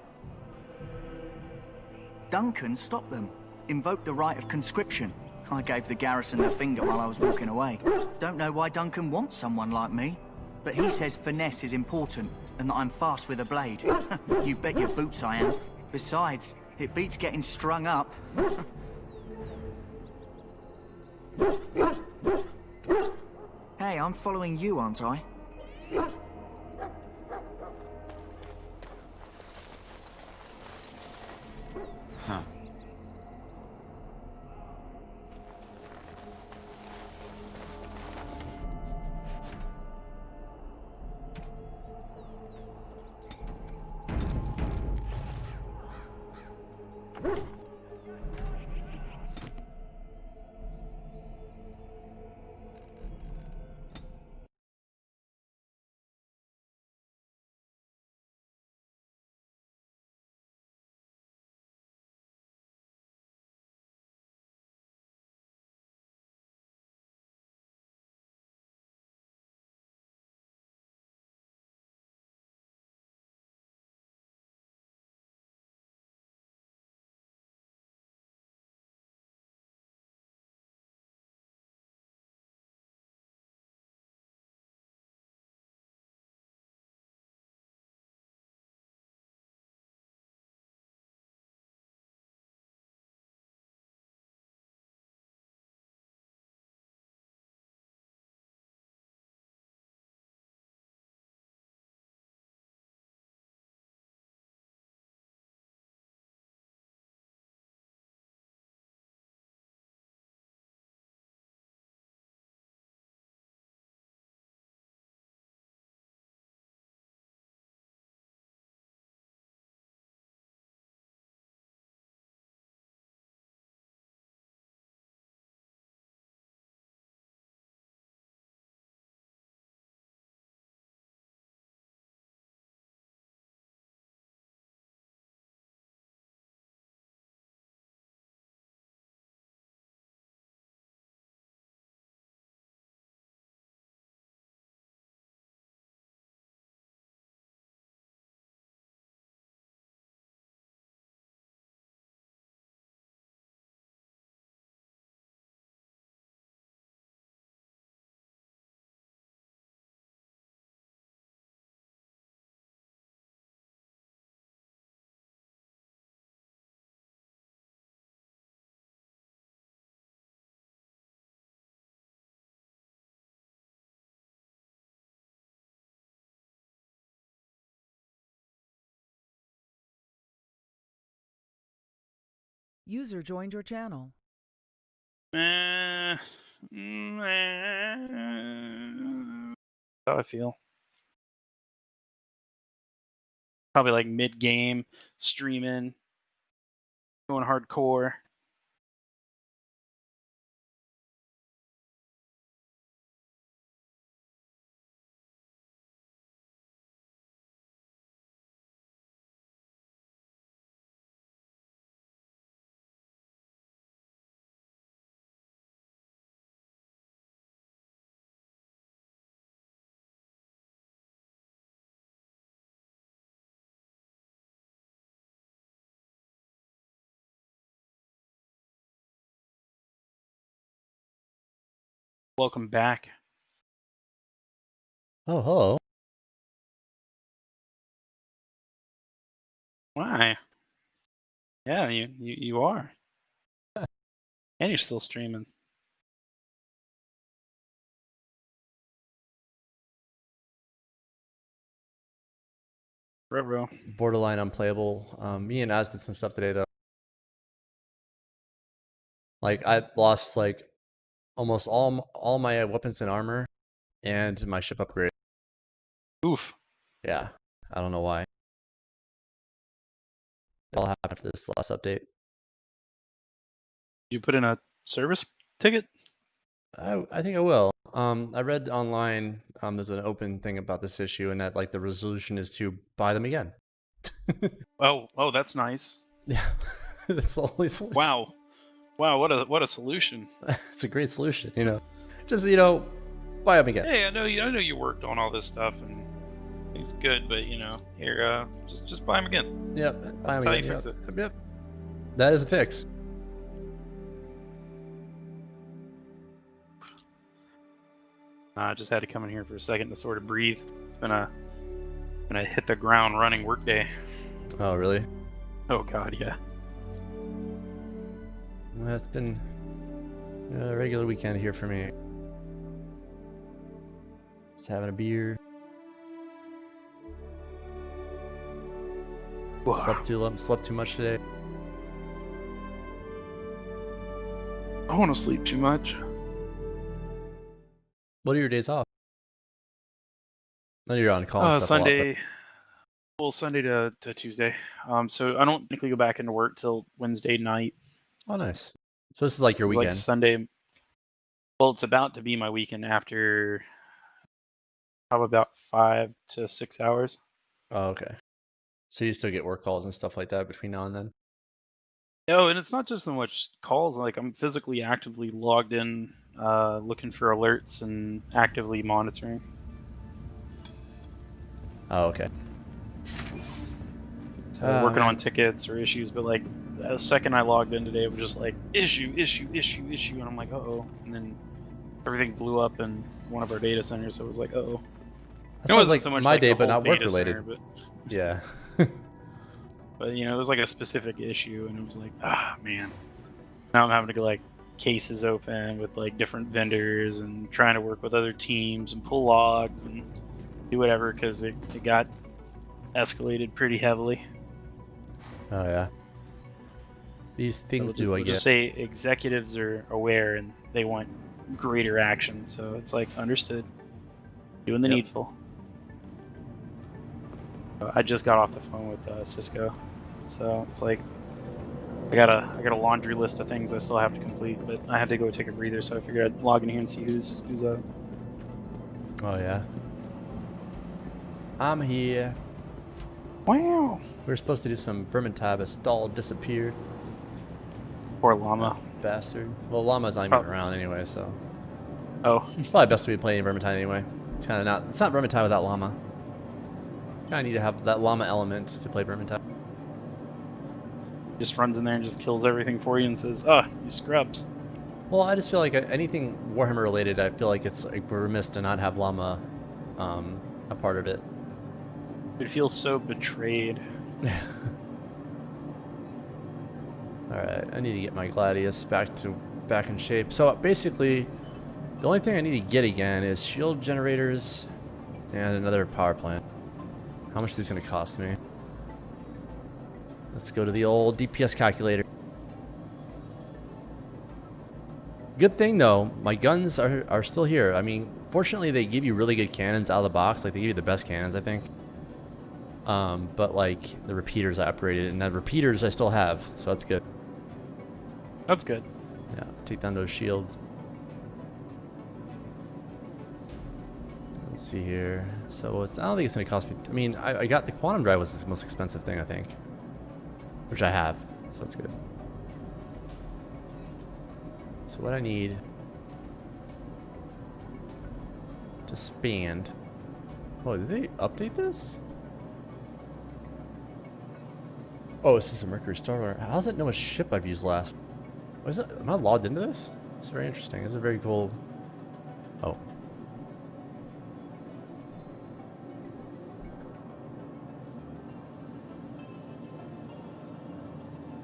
Duncan stopped them, invoked the right of conscription. I gave the garrison the finger while I was walking away. Don't know why Duncan wants someone like me. But he says finesse is important, and that I'm fast with a blade. You bet your boots I am. Besides, it beats getting strung up. Hey, I'm following you, aren't I? Huh. User joined your channel. How I feel. Probably like mid-game, streaming, going hardcore. Welcome back. Oh, hello. Why? Yeah, you are. And you're still streaming. Bro. Borderline unplayable. Me and Az did some stuff today, though. Like, I lost, like, almost all my weapons and armor and my ship upgrade. Oof. Yeah, I don't know why. It all happened for this last update. You put in a service ticket? I think I will. I read online there's an open thing about this issue, and that like the resolution is to buy them again. Oh, that's nice. Yeah, that's the only solution. Wow, what a solution. It's a great solution, you know. Just buy them again. Hey, I know you worked on all this stuff and it's good, but here, just buy them again. Yep, buy them That's how again. you fix it. Yep. That is a fix. I just had to come in here for a second to sort of breathe. It's been a hit the ground running workday. Oh, really? Oh God, yeah. Well, it's been a regular weekend here for me. Just having a beer. Slept too much today. I want to sleep too much. What are your days off? I know you're on call. And stuff Sunday. A lot, Sunday to Tuesday. So I don't technically go back into work till Wednesday night. Oh, nice. So this is like your weekend. Like Sunday. Well, it's about to be my weekend after probably about 5 to 6 hours. Oh, okay. So you still get work calls and stuff like that between now and then? Oh, and it's not just so much calls. Like I'm physically actively logged in, looking for alerts and actively monitoring. Oh, okay. So working on tickets or issues, but like the second I logged in today, it was just like issue, and I'm like, uh-oh. And then everything blew up in one of our data centers, so it was like, uh-oh. That sounds like so much my day, but not work related. Center, but... Yeah. But it was like a specific issue, and it was like, man. Now I'm having to go like cases open with like different vendors and trying to work with other teams and pull logs and do whatever because it got escalated pretty heavily. Oh yeah. These things do, I guess. Just say executives are aware and they want greater action, so it's like understood. Doing the needful. I just got off the phone with Cisco, so it's like I got a laundry list of things I still have to complete, but I had to go take a breather, so I figured I'd log in here and see who's up. Oh yeah. I'm here. Wow. We were supposed to do some Vermintide, but Stall disappeared. Poor Llama. Bastard. Well, Llama's not even around anyway, so. Oh. Probably best to be playing Vermintide anyway. It's kind of not. It's not Vermintide without Llama. I need to have that Llama element to play Vermintide. Just runs in there and just kills everything for you and says, "Ah, you scrubs." Well, I just feel like anything Warhammer related, I feel like it's like we're remiss to not have Llama a part of it. It feels so betrayed. Alright, I need to get my Gladius back in shape. So basically, the only thing I need to get again is shield generators and another power plant. How much is this going to cost me? Let's go to the old DPS calculator. Good thing though, my guns are still here. I mean, fortunately they give you really good cannons out of the box. Like they give you the best cannons, I think. But like the repeaters I upgraded, and the repeaters I still have, so that's good. That's good. Yeah, take down those shields. Let's see here. So I don't think it's gonna cost me. I mean, I got the quantum drive was the most expensive thing I think, which I have, so that's good. So what I need to expand. Oh, did they update this? Oh, this is a Mercury Star Runner. How does it know what ship I've used last? What is it? Am I logged into this? It's very interesting. It's a very cool. Oh.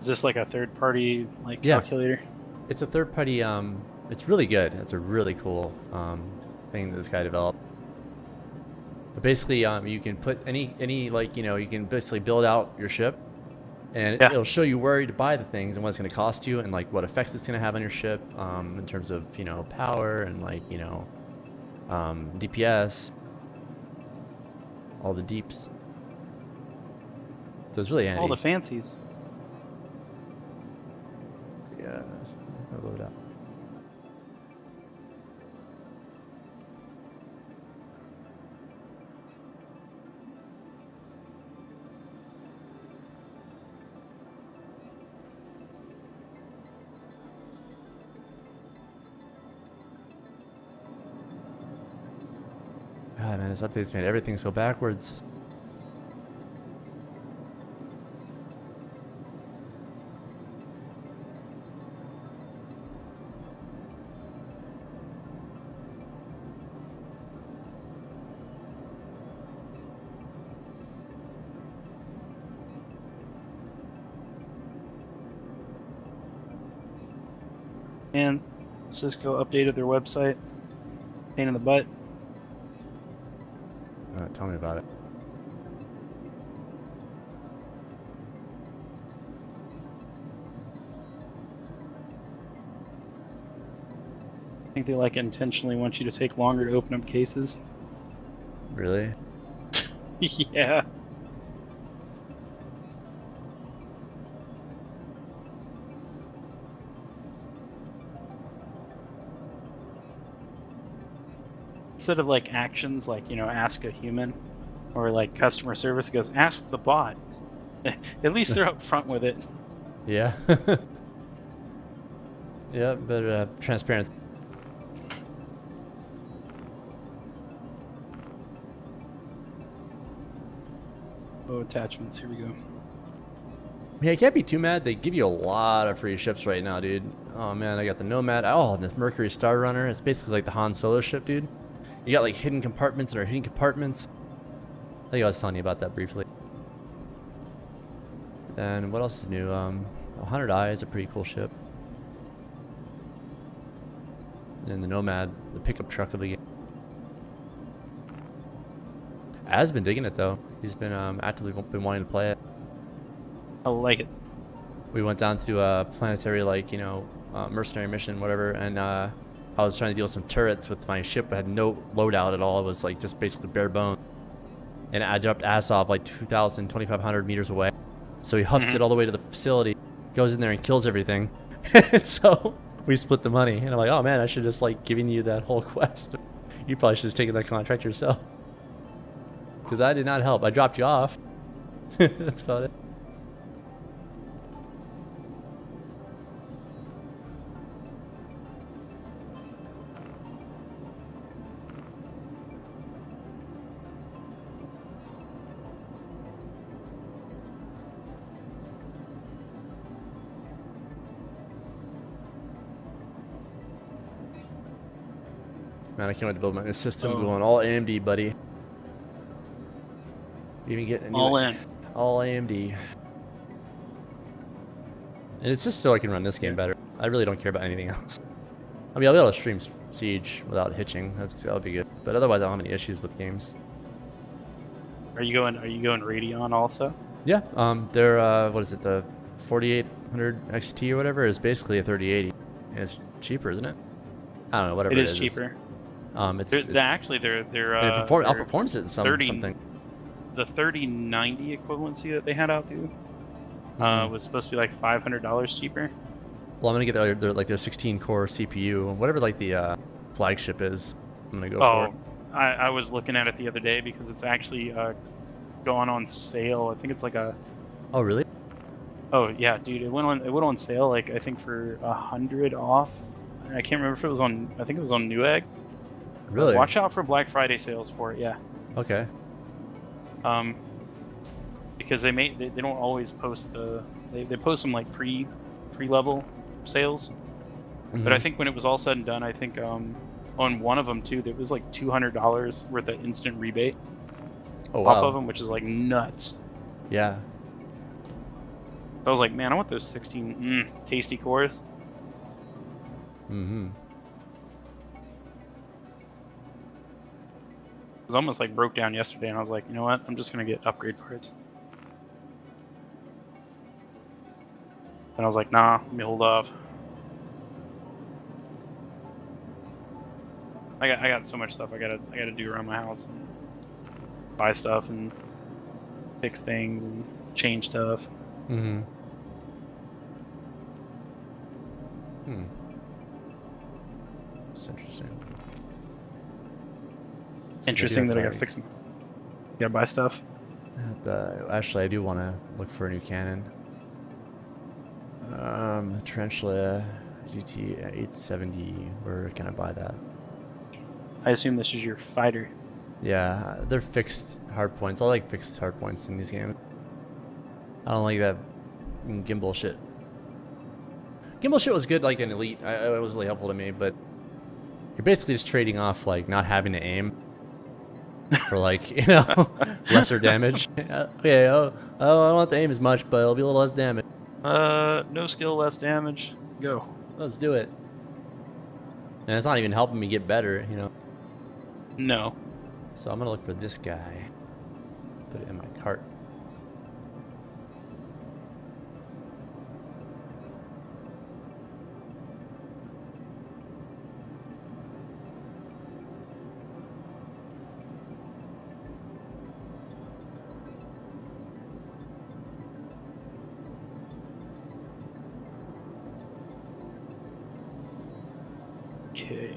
Is this like a third-party like calculator? It's a third-party. It's really good. It's a really cool thing that this guy developed. But basically, you can put any like you can basically build out your ship, and it'll show you where to buy the things and what it's going to cost you, and like what effects it's going to have on your ship, in terms of power and like DPS, all the deeps. So it's really handy. All the fancies. Yeah, I'll load it up. God, man, this update's made everything so backwards. And Cisco updated their website. Pain in the butt. Tell me about it. I think they like intentionally want you to take longer to open up cases. Really? Yeah. Instead of like actions like ask a human or like customer service, it goes ask the bot. At least they're up front with it. Yeah. Yeah, better transparency. Oh, attachments, here we go. Yeah, I can't be too mad. They give you a lot of free ships right now, dude. Oh man, I got the Nomad. Oh, and this Mercury Star Runner. It's basically like the Han Solo ship, dude. You got like hidden compartments that are hidden compartments. I think I was telling you about that briefly. Then what else is new? 100 Eye is a pretty cool ship. And the Nomad, the pickup truck of the game. Az been digging it though. He's been actively been wanting to play it. I like it. We went down to a planetary mercenary mission, whatever, and I was trying to deal with some turrets with my ship. I had no loadout at all. It was like just basically bare bone. And I dropped Asov like 2,000, 2,500 meters away. So he huffs it all the way to the facility, goes in there and kills everything. And so we split the money. And I'm like, oh man, I should just like giving you that whole quest. You probably should have taken that contract yourself. Because I did not help. I dropped you off. That's about it. Man, I can't wait to build my new system. Going all AMD, buddy. Even getting all in. All AMD. And it's just so I can run this game better. I really don't care about anything else. I mean, I'll be able to stream Siege without hitching. That'll be good. But otherwise, I don't have any issues with games. Are you going Radeon also? Yeah. They're what is it? The 4800 XT or whatever is basically a 3080, and it's cheaper, isn't it? I don't know, whatever It it is is. cheaper. It's Actually, they're outperforms it in something. The 3090 equivalency that they had out too was supposed to be like $500 cheaper. Well, I'm gonna get their 16 core CPU, whatever like the flagship is. I'm gonna go for it. I was looking at it the other day because it's actually gone on sale. I think it's like a. Oh really? Oh yeah, dude! It went on sale like I think for 100 off. I can't remember if it was on. I think it was on Newegg. Really? Watch out for Black Friday sales for it. Yeah. Okay. Because they don't always post they post some like pre-level sales. But I think when it was all said and done, I think on one of them too, there was like $200 worth of instant rebate off of them, which is like nuts. Yeah. So I was like, man, I want those 16 tasty cores. Mm-hmm. It was almost like broke down yesterday, and I was like, you know what? I'm just gonna get upgrade parts. And I was like, nah, let me hold off. I got so much stuff I gotta do around my house, and buy stuff and fix things and change stuff. Mm-hmm. It's interesting. Interesting that I gotta fix them. Gotta buy stuff. Actually, I do want to look for a new cannon. Tarantula GT 870. Where can I buy that? I assume this is your fighter. Yeah, they're fixed hard points. I like fixed hard points in these games. I don't like that gimbal shit. Gimbal shit was good like in Elite. It was really helpful to me, but you're basically just trading off like not having to aim for like, you know, lesser damage. Okay, I don't want to aim as much, but it'll be a little less damage. No skill, less damage. Go. Let's do it. And it's not even helping me get better, you know. No. So I'm gonna look for this guy. Put it in my cart. Okay.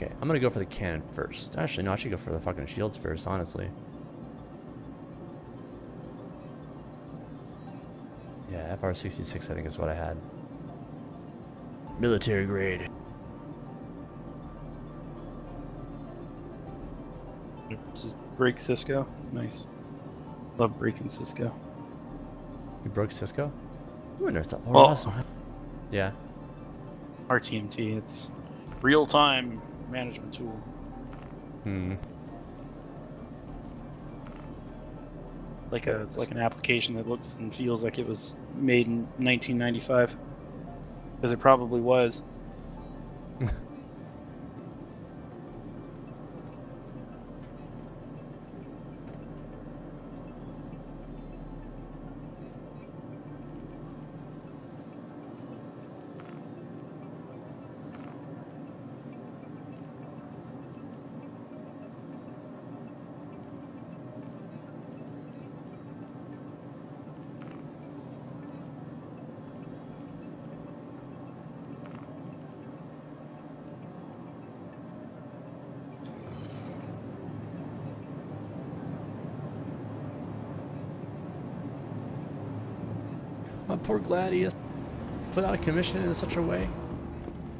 Okay, I'm gonna go for the cannon first. Actually, no, I should go for the fucking shields first, honestly. Yeah, FR66 I think is what I had. Military grade. Just break Cisco. Nice. Love breaking Cisco. You broke Cisco? You were stuff. Oh, Well, awesome. Yeah. RTMT, it's real-time management tool. It's like an application that looks and feels like it was made in 1995, because it probably was. My poor Gladius. Put out of commission in such a way.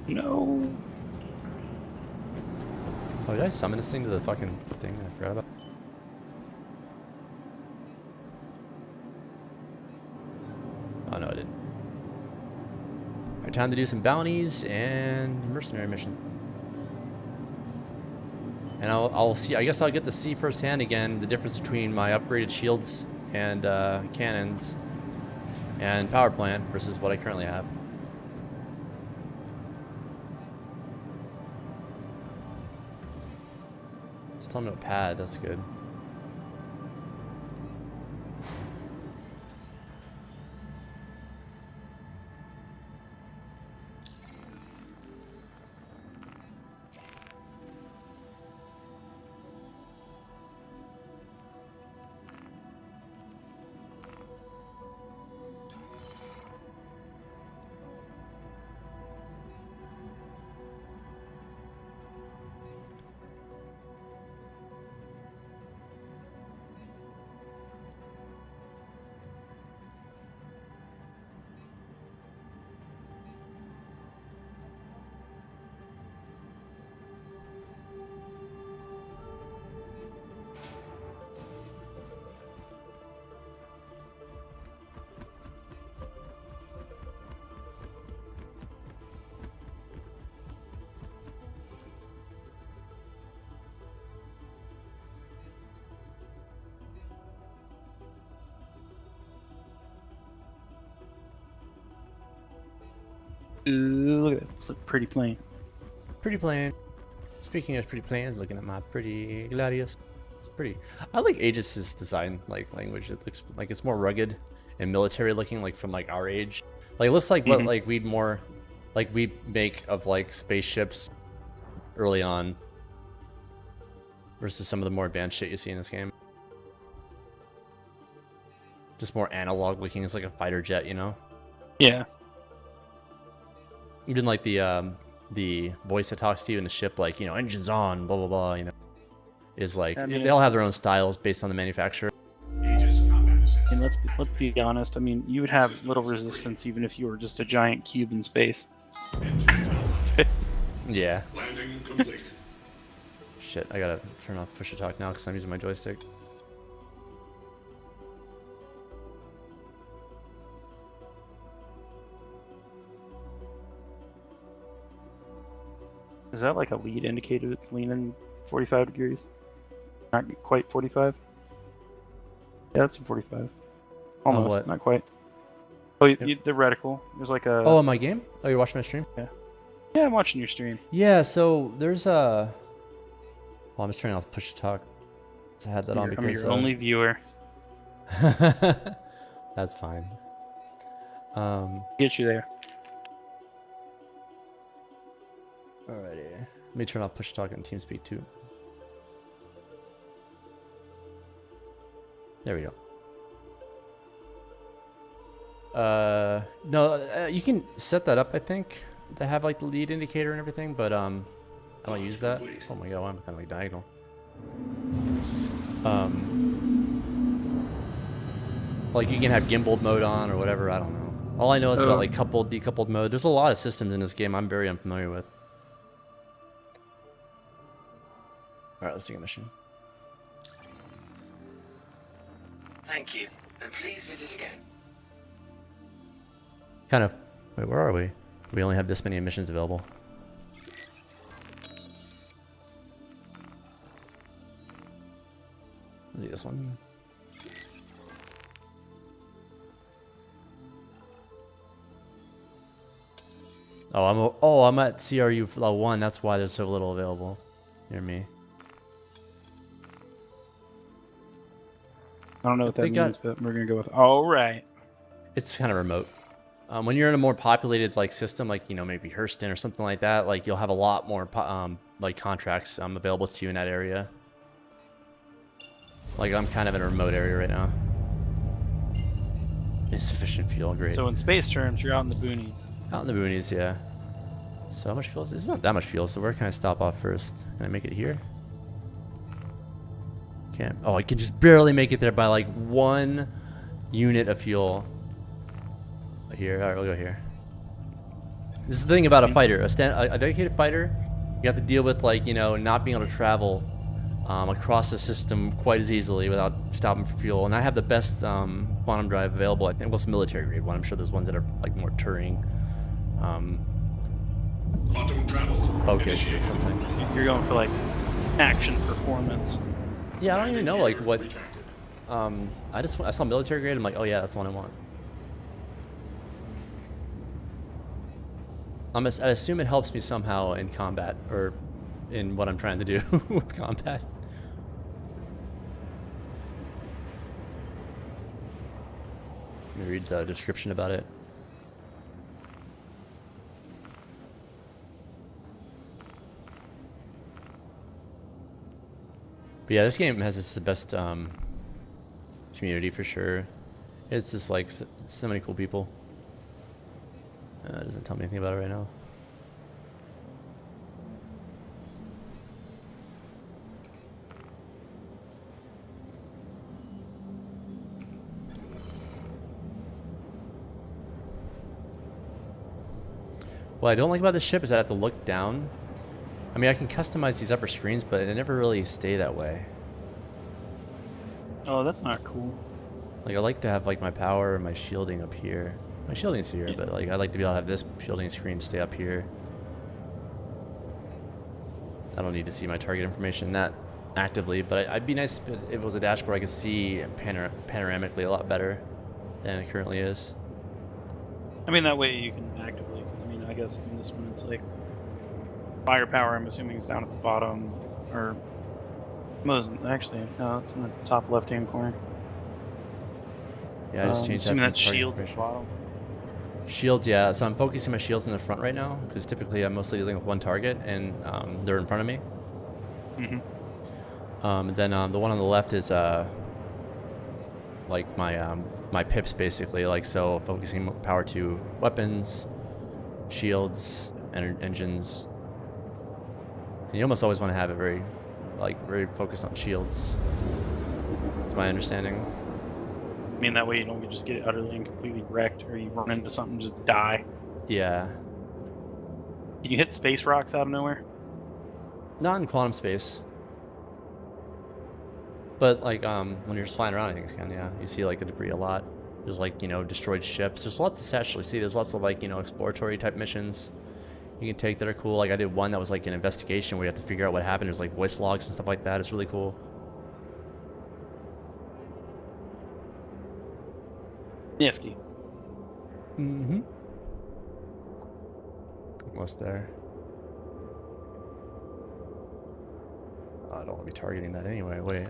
No. Oh, did I summon this thing to the fucking thing I forgot about? Oh no, I didn't. Alright, time to do some bounties and mercenary mission. And I'll see. I guess I'll get to see firsthand again the difference between my upgraded shields and cannons and power plant versus what I currently have. Just tell me what pad. That's good. Ooh, look at that. Look pretty plain. Pretty plain. Speaking of pretty plains, looking at my pretty Gladius. It's pretty. I like Aegis's design, like language. It looks like it's more rugged and military looking, like from like our age. Like it looks like what like we'd more, like we make of like spaceships early on versus some of the more advanced shit you see in this game. Just more analog looking. It's like a fighter jet, you know? Yeah. Even like the voice that talks to you in the ship, like, you know, engines on, blah blah blah, you know, is like I mean, they all have their own styles based on the manufacturer. And let's be honest. I mean, you would have little resistance even if you were just a giant cube in space. Yeah. Landing complete. Shit, I gotta turn off push to talk now because I'm using my joystick. Is that like a lead indicator that's leaning 45 degrees? Not quite 45? Yeah, that's a 45. Almost, what? not quite. Oh, the reticle. There's like a... Oh, in my game? Oh, you're watching my stream? Yeah. Yeah, I'm watching your stream. Yeah, so there's a... Well, I'm just turning off push to talk. I had that on because... I'm your only viewer. That's fine. Get you there. Alrighty. Let me turn off push to talk and TeamSpeak too. There we go. No, you can set that up, I think, to have like the lead indicator and everything, but I don't use that. Oh my god, I'm kind of like diagonal. Like you can have gimbaled mode on or whatever, I don't know. All I know is about like coupled, decoupled mode. There's a lot of systems in this game I'm very unfamiliar with. Alright, let's take a mission. Thank you, and please visit again. Kind of. Wait, where are we? We only have this many missions available. Let's see this one. Oh, I'm at CRU level 1. That's why there's so little available near me. I don't know what that means, but we're gonna go with all right. It's kind of remote. When you're in a more populated like system, like you know maybe Hurston or something like that, like you'll have a lot more like contracts available to you in that area. Like I'm kind of in a remote area right now. Insufficient fuel, great. So in space terms, you're out in the boonies. Out in the boonies, yeah. So how much fuel? This is not that much fuel. So where can I stop off first? Can I make it here? Can't. Oh, I can just barely make it there by like 1 unit of fuel. Here, alright, we'll go here. This is the thing about a fighter. A dedicated fighter, you have to deal with, like, you know, not being able to travel across the system quite as easily without stopping for fuel. And I have the best quantum drive available. I think it's military grade one. I'm sure there's ones that are like more touring Quantum travel focused or something. You're going for like action performance. Yeah, I don't even know like what. I saw military grade. I'm like, oh yeah, that's the one I want. I assume it helps me somehow in combat or in what I'm trying to do with combat. Let me read the description about it. But yeah, this game has the best community for sure. It's just like so many cool people. It doesn't tell me anything about it right now. What I don't like about this ship is that I have to look down. I mean, I can customize these upper screens, but they never really stay that way. Oh, that's not cool. Like, I like to have like my power and my shielding up here. My shielding's here, but like I like to be able to have this shielding screen stay up here. I don't need to see my target information that actively, but I'd be nice if it was a dashboard I could see panoramically a lot better than it currently is. I mean, that way you can actively, because I mean, I guess in this one it's like firepower, I'm assuming, is down at the bottom, or most, actually, no, it's in the top left-hand corner. Yeah, I just changed that. Assuming that shields at the bottom. Shields, yeah. So I'm focusing my shields in the front right now, because typically I'm mostly dealing with one target, and they're in front of me. Then the one on the left is like my pips, basically. Like, so focusing power to weapons, shields, and engines. And you almost always want to have it very focused on shields. That's my understanding. I mean, that way you don't just get utterly and completely wrecked, or you run into something and just die. Yeah. Can you hit space rocks out of nowhere? Not in quantum space. But like when you're just flying around, I think it's kind of, yeah. You see like the debris a lot. There's like, you know, destroyed ships. There's lots to actually see. There's lots of like, you know, exploratory type missions you can take that are cool. Like I did one that was like an investigation where you have to figure out what happened. There's like voice logs and stuff like that. It's really cool. Nifty. Mm-hmm. Almost there. Oh, I don't want to be targeting that anyway. Wait.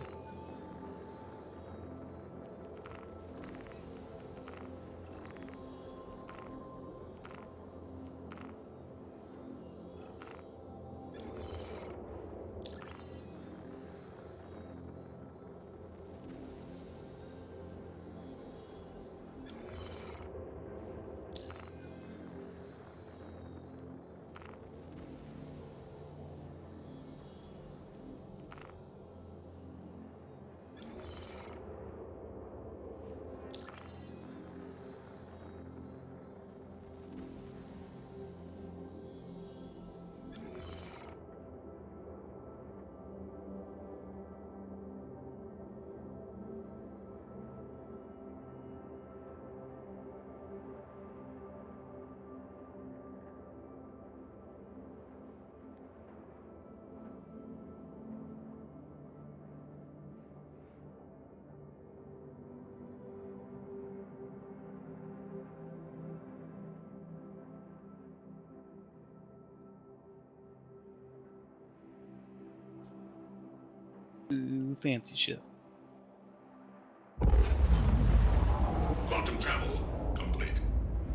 Ooh, fancy shit. Quantum travel complete.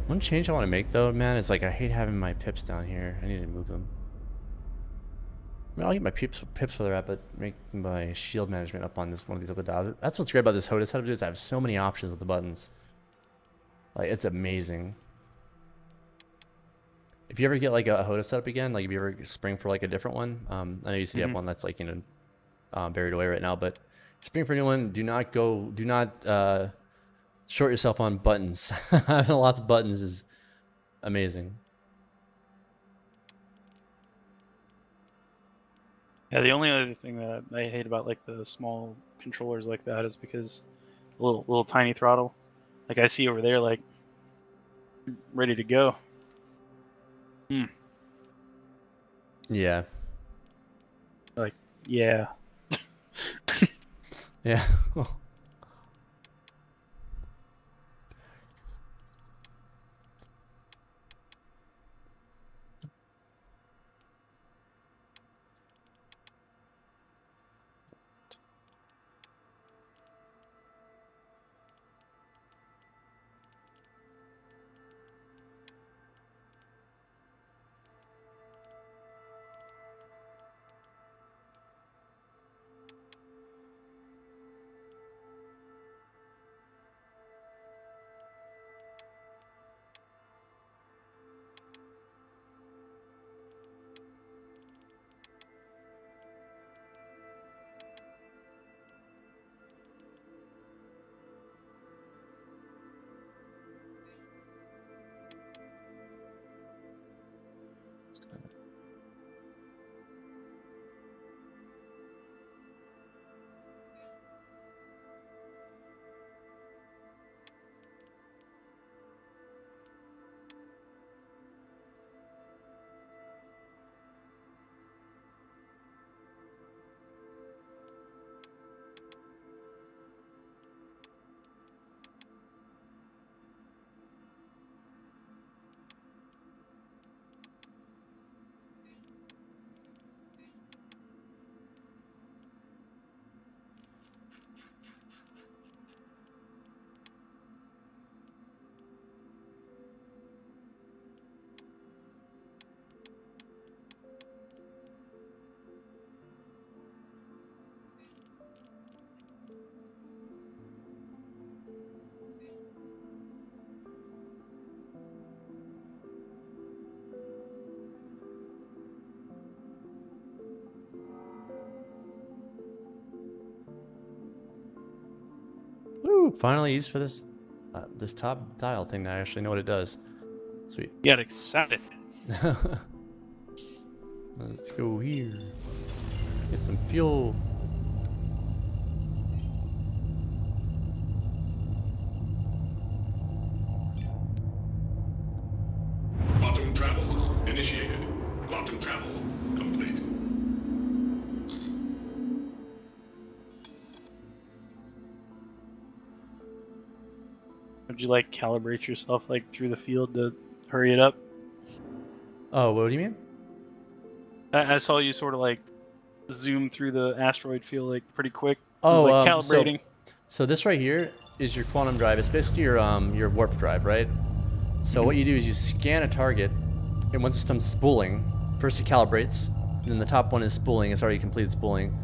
One change I want to make though, man, is like I hate having my pips down here. I need to move them. I mean, I'll get my pips where they're at, but make my shield management up on this one of these other dials. That's what's great about this HOTAS setup, is I have so many options with the buttons. Like, it's amazing. If you ever get like a HOTAS setup again, like if you ever spring for like a different one, I know you see one that's like, you know, buried away right now, but spring for a new one. Do not Short yourself on buttons. Having lots of buttons is amazing. Yeah, the only other thing that I hate about like the small controllers like that is because little tiny throttle. Like I see over there, like ready to go. Yeah. Like, yeah. Yeah. Ooh, finally used for this this top dial thing. I actually know what it does. Sweet. Get excited. Let's go here. Get some fuel. Quantum travel initiated. Quantum travel complete. Would you like calibrate yourself like through the field to hurry it up? Oh, what do you mean? I saw you sort of like zoom through the asteroid field like pretty quick. It Oh, was, like, calibrating. So this right here is your quantum drive. It's basically your warp drive, right? So what you do is you scan a target, and once it's done spooling, first it calibrates, and then the top one is spooling. It's already completed spooling.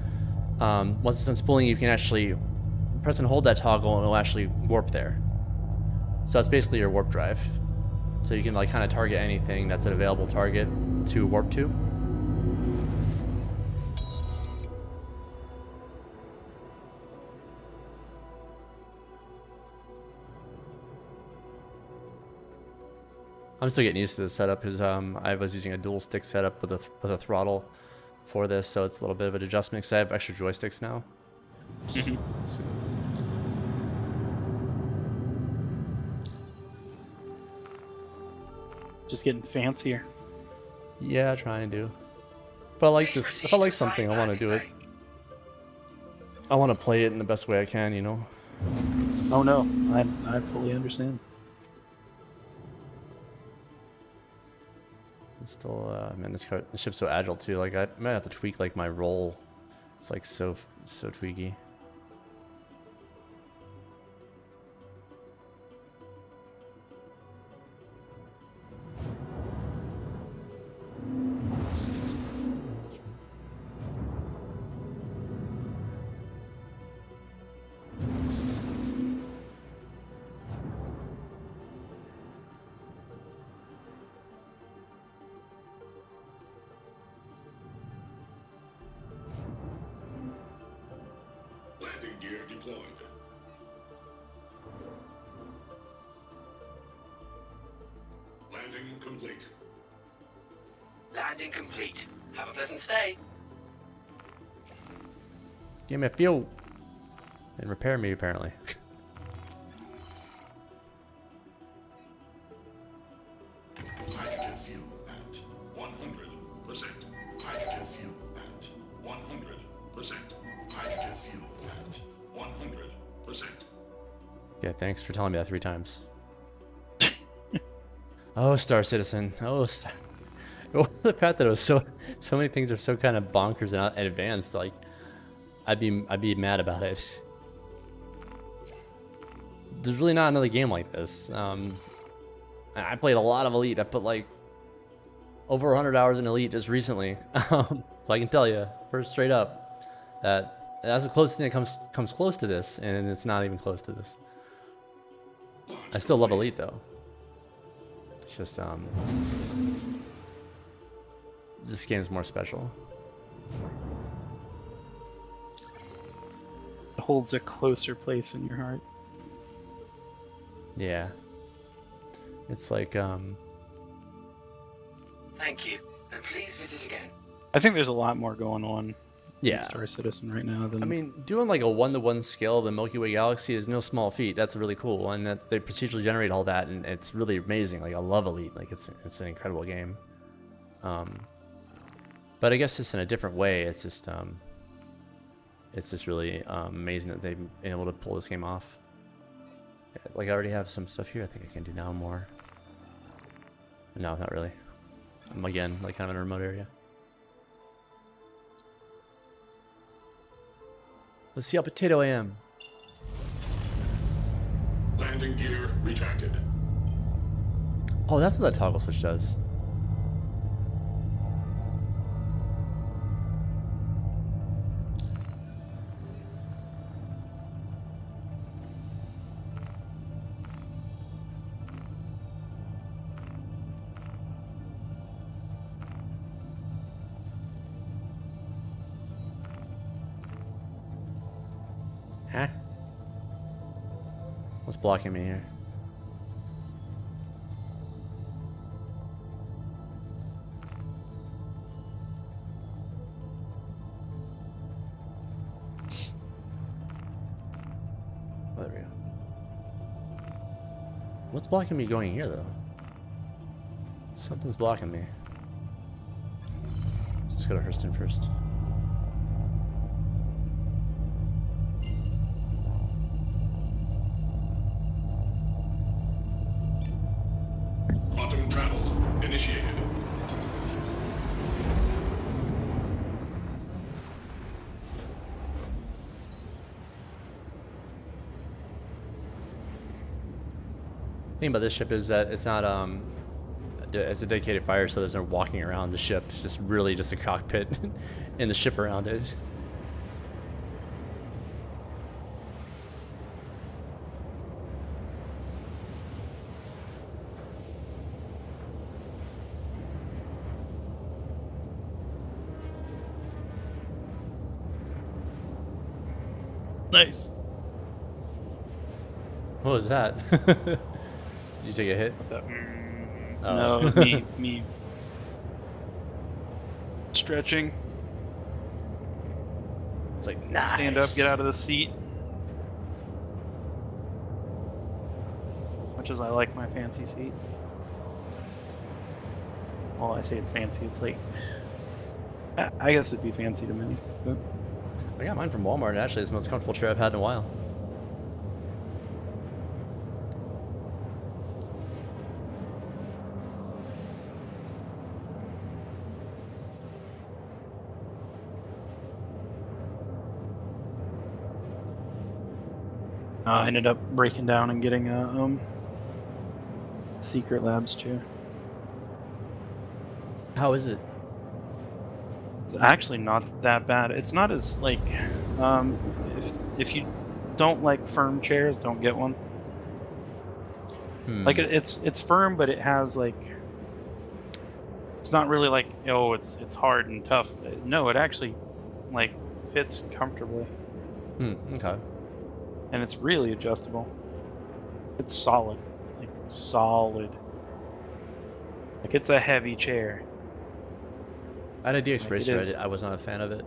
Once it's done spooling, you can actually press and hold that toggle, and it'll actually warp there. So that's basically your warp drive. So you can like kind of target anything that's an available target to warp to. I'm still getting used to this setup because I was using a dual stick setup with a throttle for this, so it's a little bit of an adjustment because I have extra joysticks now. Just getting fancier. Yeah, trying to. If I like this, if I like something, I want to do it. I want to play it in the best way I can, you know. Oh no, I fully understand. I'm still, man, this ship's so agile too. Like I might have to tweak like my roll. It's like so tweaky. Landing gear deployed. complete. Landing complete. Have a pleasant stay. Give me a fuel. And repair me, apparently. Hydrogen fuel at 100%. Hydrogen fuel at 100%. Hydrogen fuel at 100%. Yeah, thanks for telling me that 3 times. Oh, Star Citizen. Oh, Star... Well, the fact that it was so many things are so kind of bonkers and advanced, like, I'd be mad about it. There's really not another game like this. I played a lot of Elite. I put like over 100 hours in Elite just recently, so I can tell you, first straight up, that that's the closest thing that comes close to this, and it's not even close to this. I still love Elite though. It's just this game's more special. It holds a closer place in your heart. Yeah. It's like Thank you, and please visit again. I think there's a lot more going on Yeah. in Star Citizen right now than... I mean, doing like a 1-to-1 scale of the Milky Way galaxy is no small feat. That's really cool, and that they procedurally generate all that, and it's really amazing. Like, I love Elite. Like, it's an incredible game. But I guess just in a different way. It's just really amazing that they've been able to pull this game off. Like, I already have some stuff here. I think I can do now more. No, not really. I'm again like kind of in a remote area. Let's see how potato I am. Landing gear retracted. Oh, that's what that toggle switch does. Huh? What's blocking me here? Oh, there we go. What's blocking me going here, though? Something's blocking me. Let's go to Hurston first. Quantum travel initiated. The thing about this ship is that it's not it's a dedicated fire, so there's no walking around the ship. It's just really just a cockpit and the ship around it. Nice. What was that? Did you take a hit? Oh. No, it was me stretching. It's like, nice. Stand up, get out of the seat. Much as I like my fancy seat. Well, I say it's fancy, it's like, I guess it'd be fancy to many. But I got mine from Walmart, and actually it's the most comfortable chair I've had in a while. I ended up breaking down and getting a Secret Labs chair. How is it? It's actually not that bad. It's not as like if you don't like firm chairs, don't get one. Like it's firm, but it has like, it's not really like, oh, it's hard and tough. No, it actually like fits comfortably. Okay. And it's really adjustable. It's solid, like solid. Like, it's a heavy chair. I had a DX Like, Racer. it is. I was not a fan of it.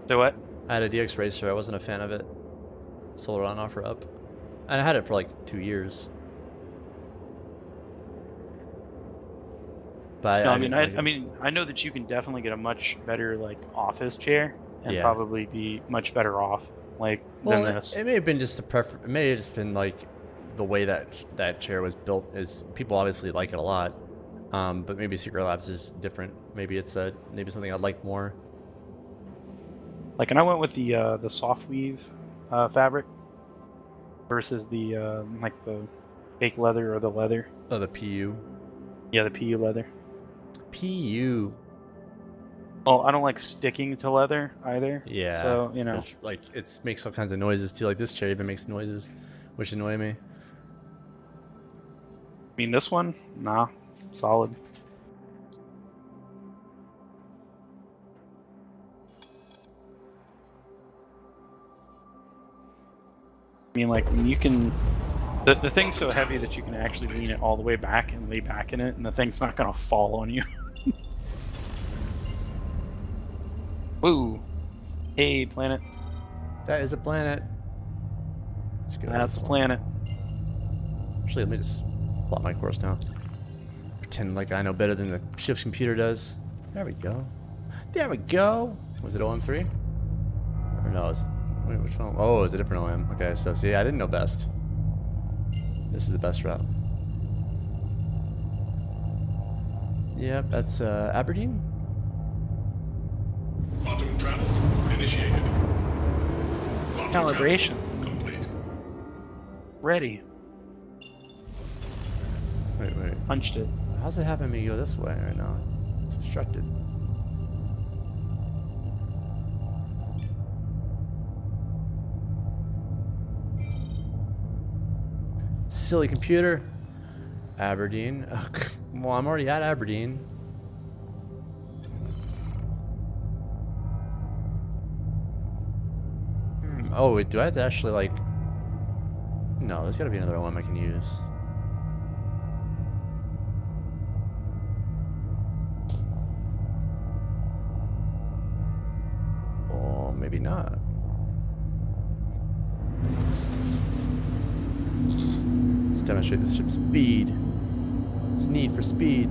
So what? I had a DX Racer. I wasn't a fan of it. Sold it on OfferUp. And I had it for like 2 years. But No, didn't like it. I know that you can definitely get a much better like office chair and Yeah. probably be much better off like Well, than this. it may have been just the It may have just been like the way that that chair was built. Is people obviously like it a lot, but maybe Secret Labs is different. Maybe it's maybe something I'd like more. Like, and I went with the soft weave fabric versus the like the fake leather or the leather. Oh, the PU. Yeah, the PU leather. PU. Oh, I don't like sticking to leather either. Yeah. So, you know. it makes all kinds of noises too. Like this chair even makes noises, which annoy me. I mean, this one, nah, solid. I mean, like, you can... The thing's so heavy that you can actually lean it all the way back and lay back in it, and the thing's not gonna fall on you. Woo! Hey, planet. That is a planet. Let's go. That's a planet. Actually, let me just plot my course now. Pretend like I know better than the ship's computer does. There we go. There we go. Was it OM3? Or no, wait, which one? Oh, it was a different OM. Okay, so see, I didn't know best. This is the best route. Yep, that's Aberdeen. Quantum travel initiated. Quantum Calibration. travel complete. Ready. Wait. Punched it. How's it having me go this way right now? It's obstructed. Silly computer. Aberdeen. Well, I'm already at Aberdeen. Oh, wait, do I have to actually, like... No, there's gotta be another one I can use. Or maybe not. Let's demonstrate this ship's speed. Its need for speed.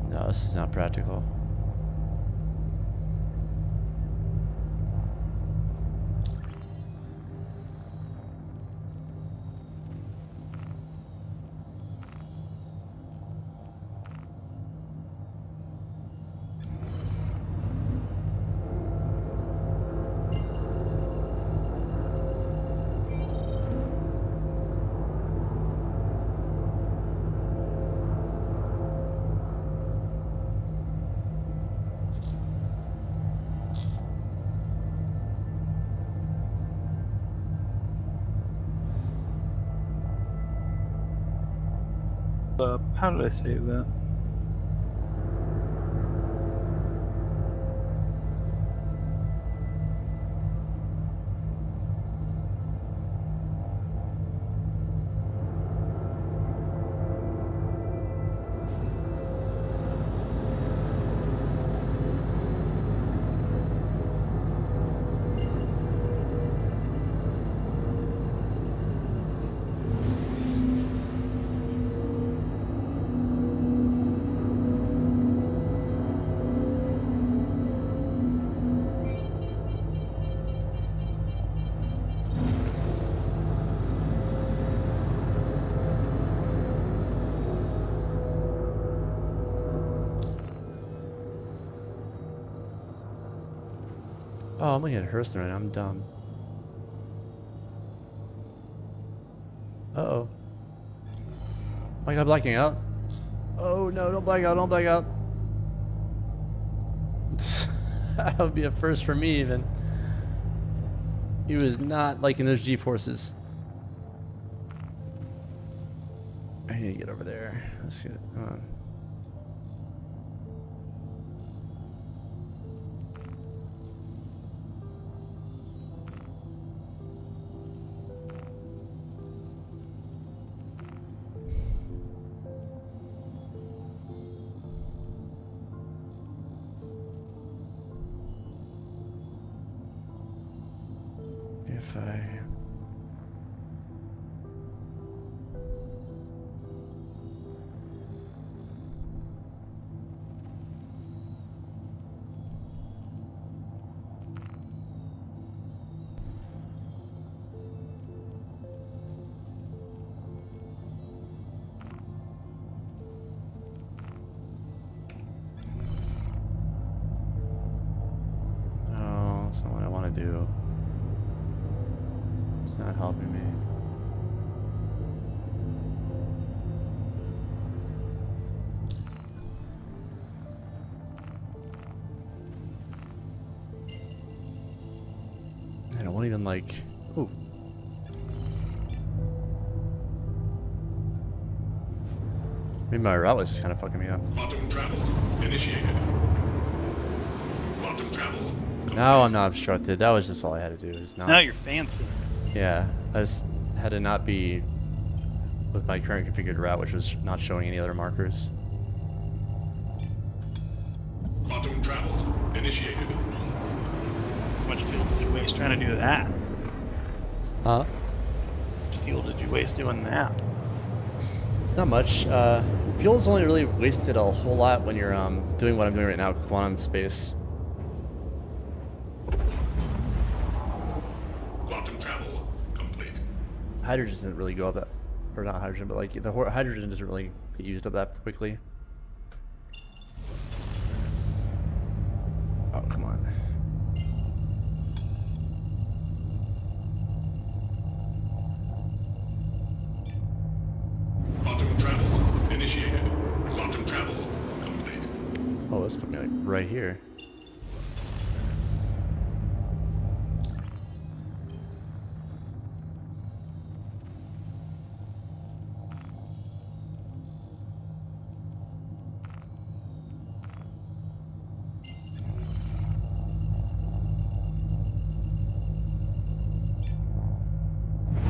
No, this is not practical. How did I save that? Oh, I'm looking at Hurston right now. I'm dumb. Uh-oh. Oh my god, blacking out. Oh no, don't black out, don't black out. That would be a first for me, even. He was not liking those G-forces. I need to get over there. Let's see. Come on. If I... No, that's not what I want to do. It's not helping me. And I won't even like... Ooh. Maybe my route was just kind of fucking me up. Quantum travel initiated. Quantum travel. Now I'm not obstructed. That was just all I had to do. Is not. Now you're fancy. Yeah, I just had to not be with my current configured route, which was not showing any other markers. Quantum travel initiated. How much fuel did you waste trying to do that? Huh? How much fuel did you waste doing that? Not much. Fuel's only really wasted a whole lot when you're doing what I'm doing right now, quantum space. Quantum travel complete. Hydrogen doesn't really go up that, or not hydrogen, but like the hydrogen doesn't really get used up that quickly. Oh, come on. Quantum travel initiated. Quantum travel complete. Oh, this put me like right here.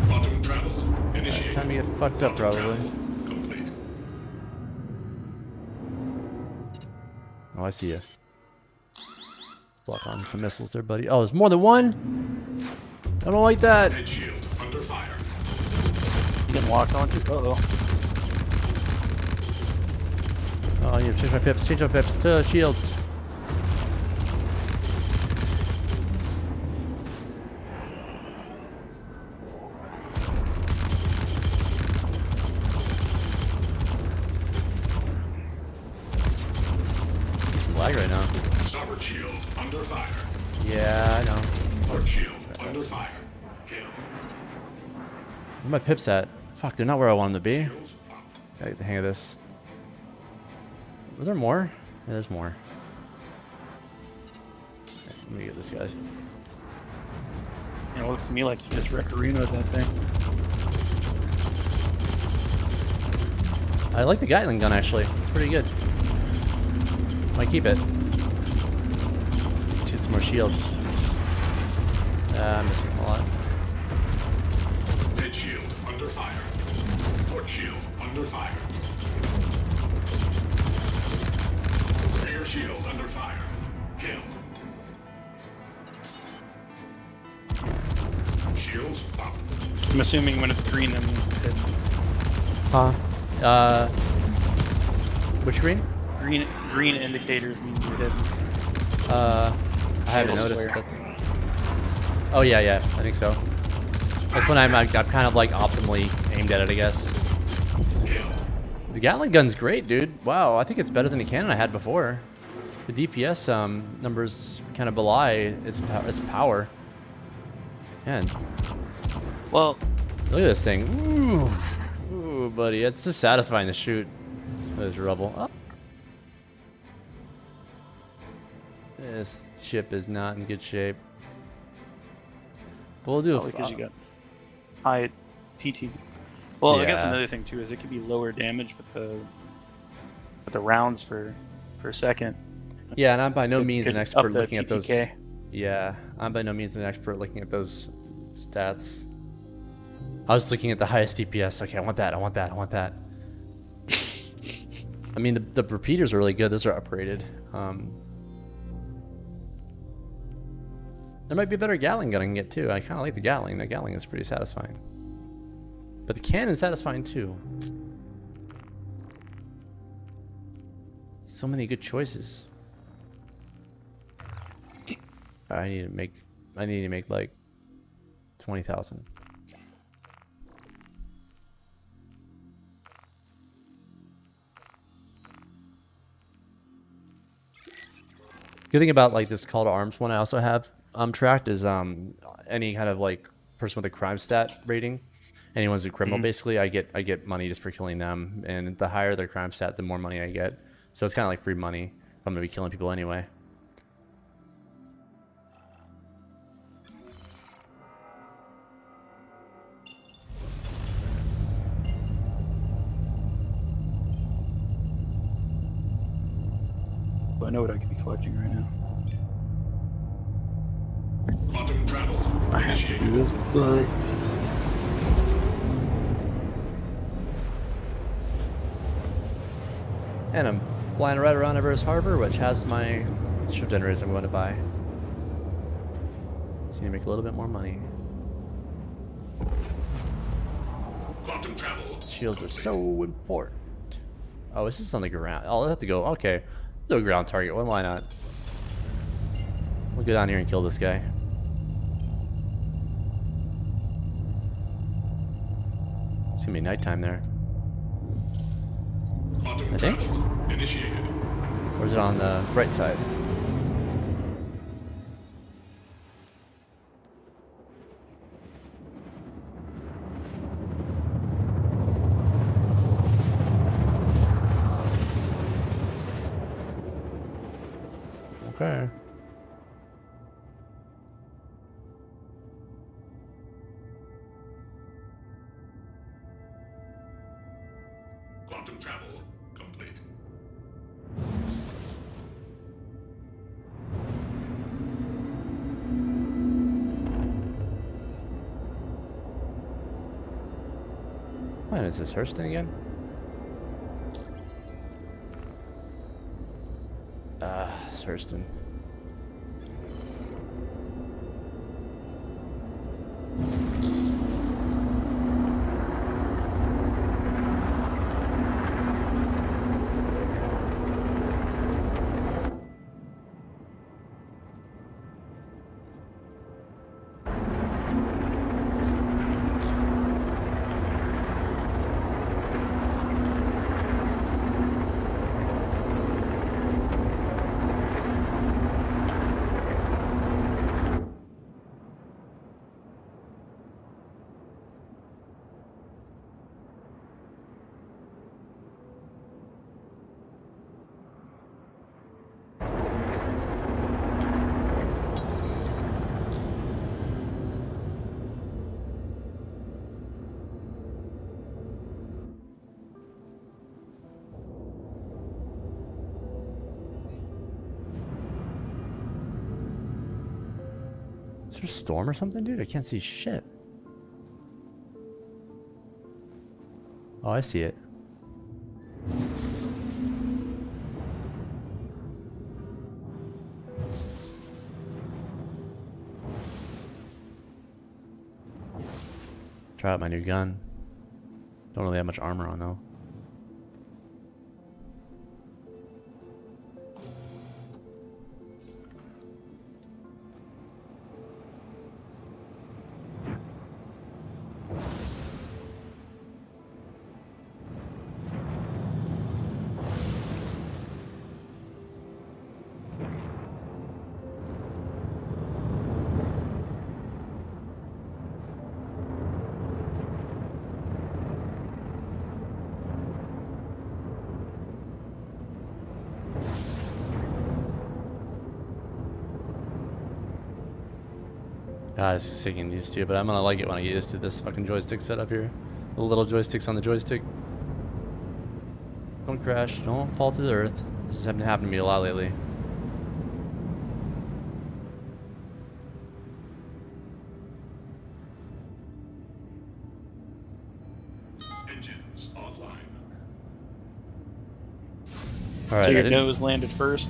Quantum travel initiated. Time to get fucked up, probably. Complete. Oh, I see you. Block on some missiles there, buddy. Oh, there's more than one? I don't like that. Head shield under fire. You getting locked onto? Uh-oh. Oh, I need to change my pips. Change my pips to shields. Some lag right now. Starboard shield under fire. Yeah, I know. Port shield under fire. Kill. Where are my pips at? Fuck, they're not where I want them to be. Gotta get the hang of this. Was there more? Yeah, there's more. Okay, let me get this guy. You know, it looks to me like you just wreck arena with that thing. I like the Gatling gun actually. It's pretty good. Might keep it. Shoot some more shields. I'm missing a lot. Head shield under fire. Port shield under fire. Rear shield under fire. Kill. Shields up. I'm assuming when it's green, that means it's hidden. Huh? Which green? Green indicators mean you're hidden. I haven't noticed. That's... Oh yeah, I think so. That's when I'm kind of like optimally aimed at it, I guess. The Gatling gun's great, dude. Wow, I think it's better than the cannon I had before. The DPS numbers kind of belie its power. Man. Well, look at this thing. Ooh, buddy, it's just satisfying to shoot. There's rubble. Oh. This ship is not in good shape. But we'll do Probably because you got high TT. Well, I guess Yeah. another thing too is it could be lower damage with the rounds per second. Yeah, and I'm by no means an Could expert up the looking at those. TTK. Yeah, I'm by no means an expert looking at those stats. I was looking at the highest DPS. Okay, I want that. I want that. I want that. I mean, the repeaters are really good. Those are upgraded. There might be a better Gatling gun I can get too. I kind of like the Gatling. The Gatling is pretty satisfying. But the cannon's satisfying too. So many good choices. I need to make like 20,000. Good thing about like this Call to Arms one I also have tracked is any kind of like person with a crime stat rating, anyone's a criminal basically, I get money just for killing them, and the higher their crime stat, the more money I get. So it's kind of like free money if I'm gonna be killing people anyway. But I know what I could be collecting right now. Quantum travel I have to do this, but And I'm flying right around Everest Harbor, which has my ship generators I'm going to buy. Just need to make a little bit more money. Quantum travel. Shields are so important. Oh, this is on the ground. I'll have to go. Okay, do a ground target. Well, why not? We'll go down here and kill this guy. It's gonna be nighttime there. I think. Initiated. Or is it on the right side? Okay. Quantum travel complete. When is this Hurston again? It's Hurston. Is there a storm or something, dude? I can't see shit. Oh, I see it. Try out my new gun. Don't really have much armor on though. God, it's getting used to, but I'm gonna like it when I get used to this fucking joystick setup here. The little joysticks on the joystick. Don't crash. Don't fall to the earth. This has happened to me a lot lately. Engines offline. All right. So your nose landed first.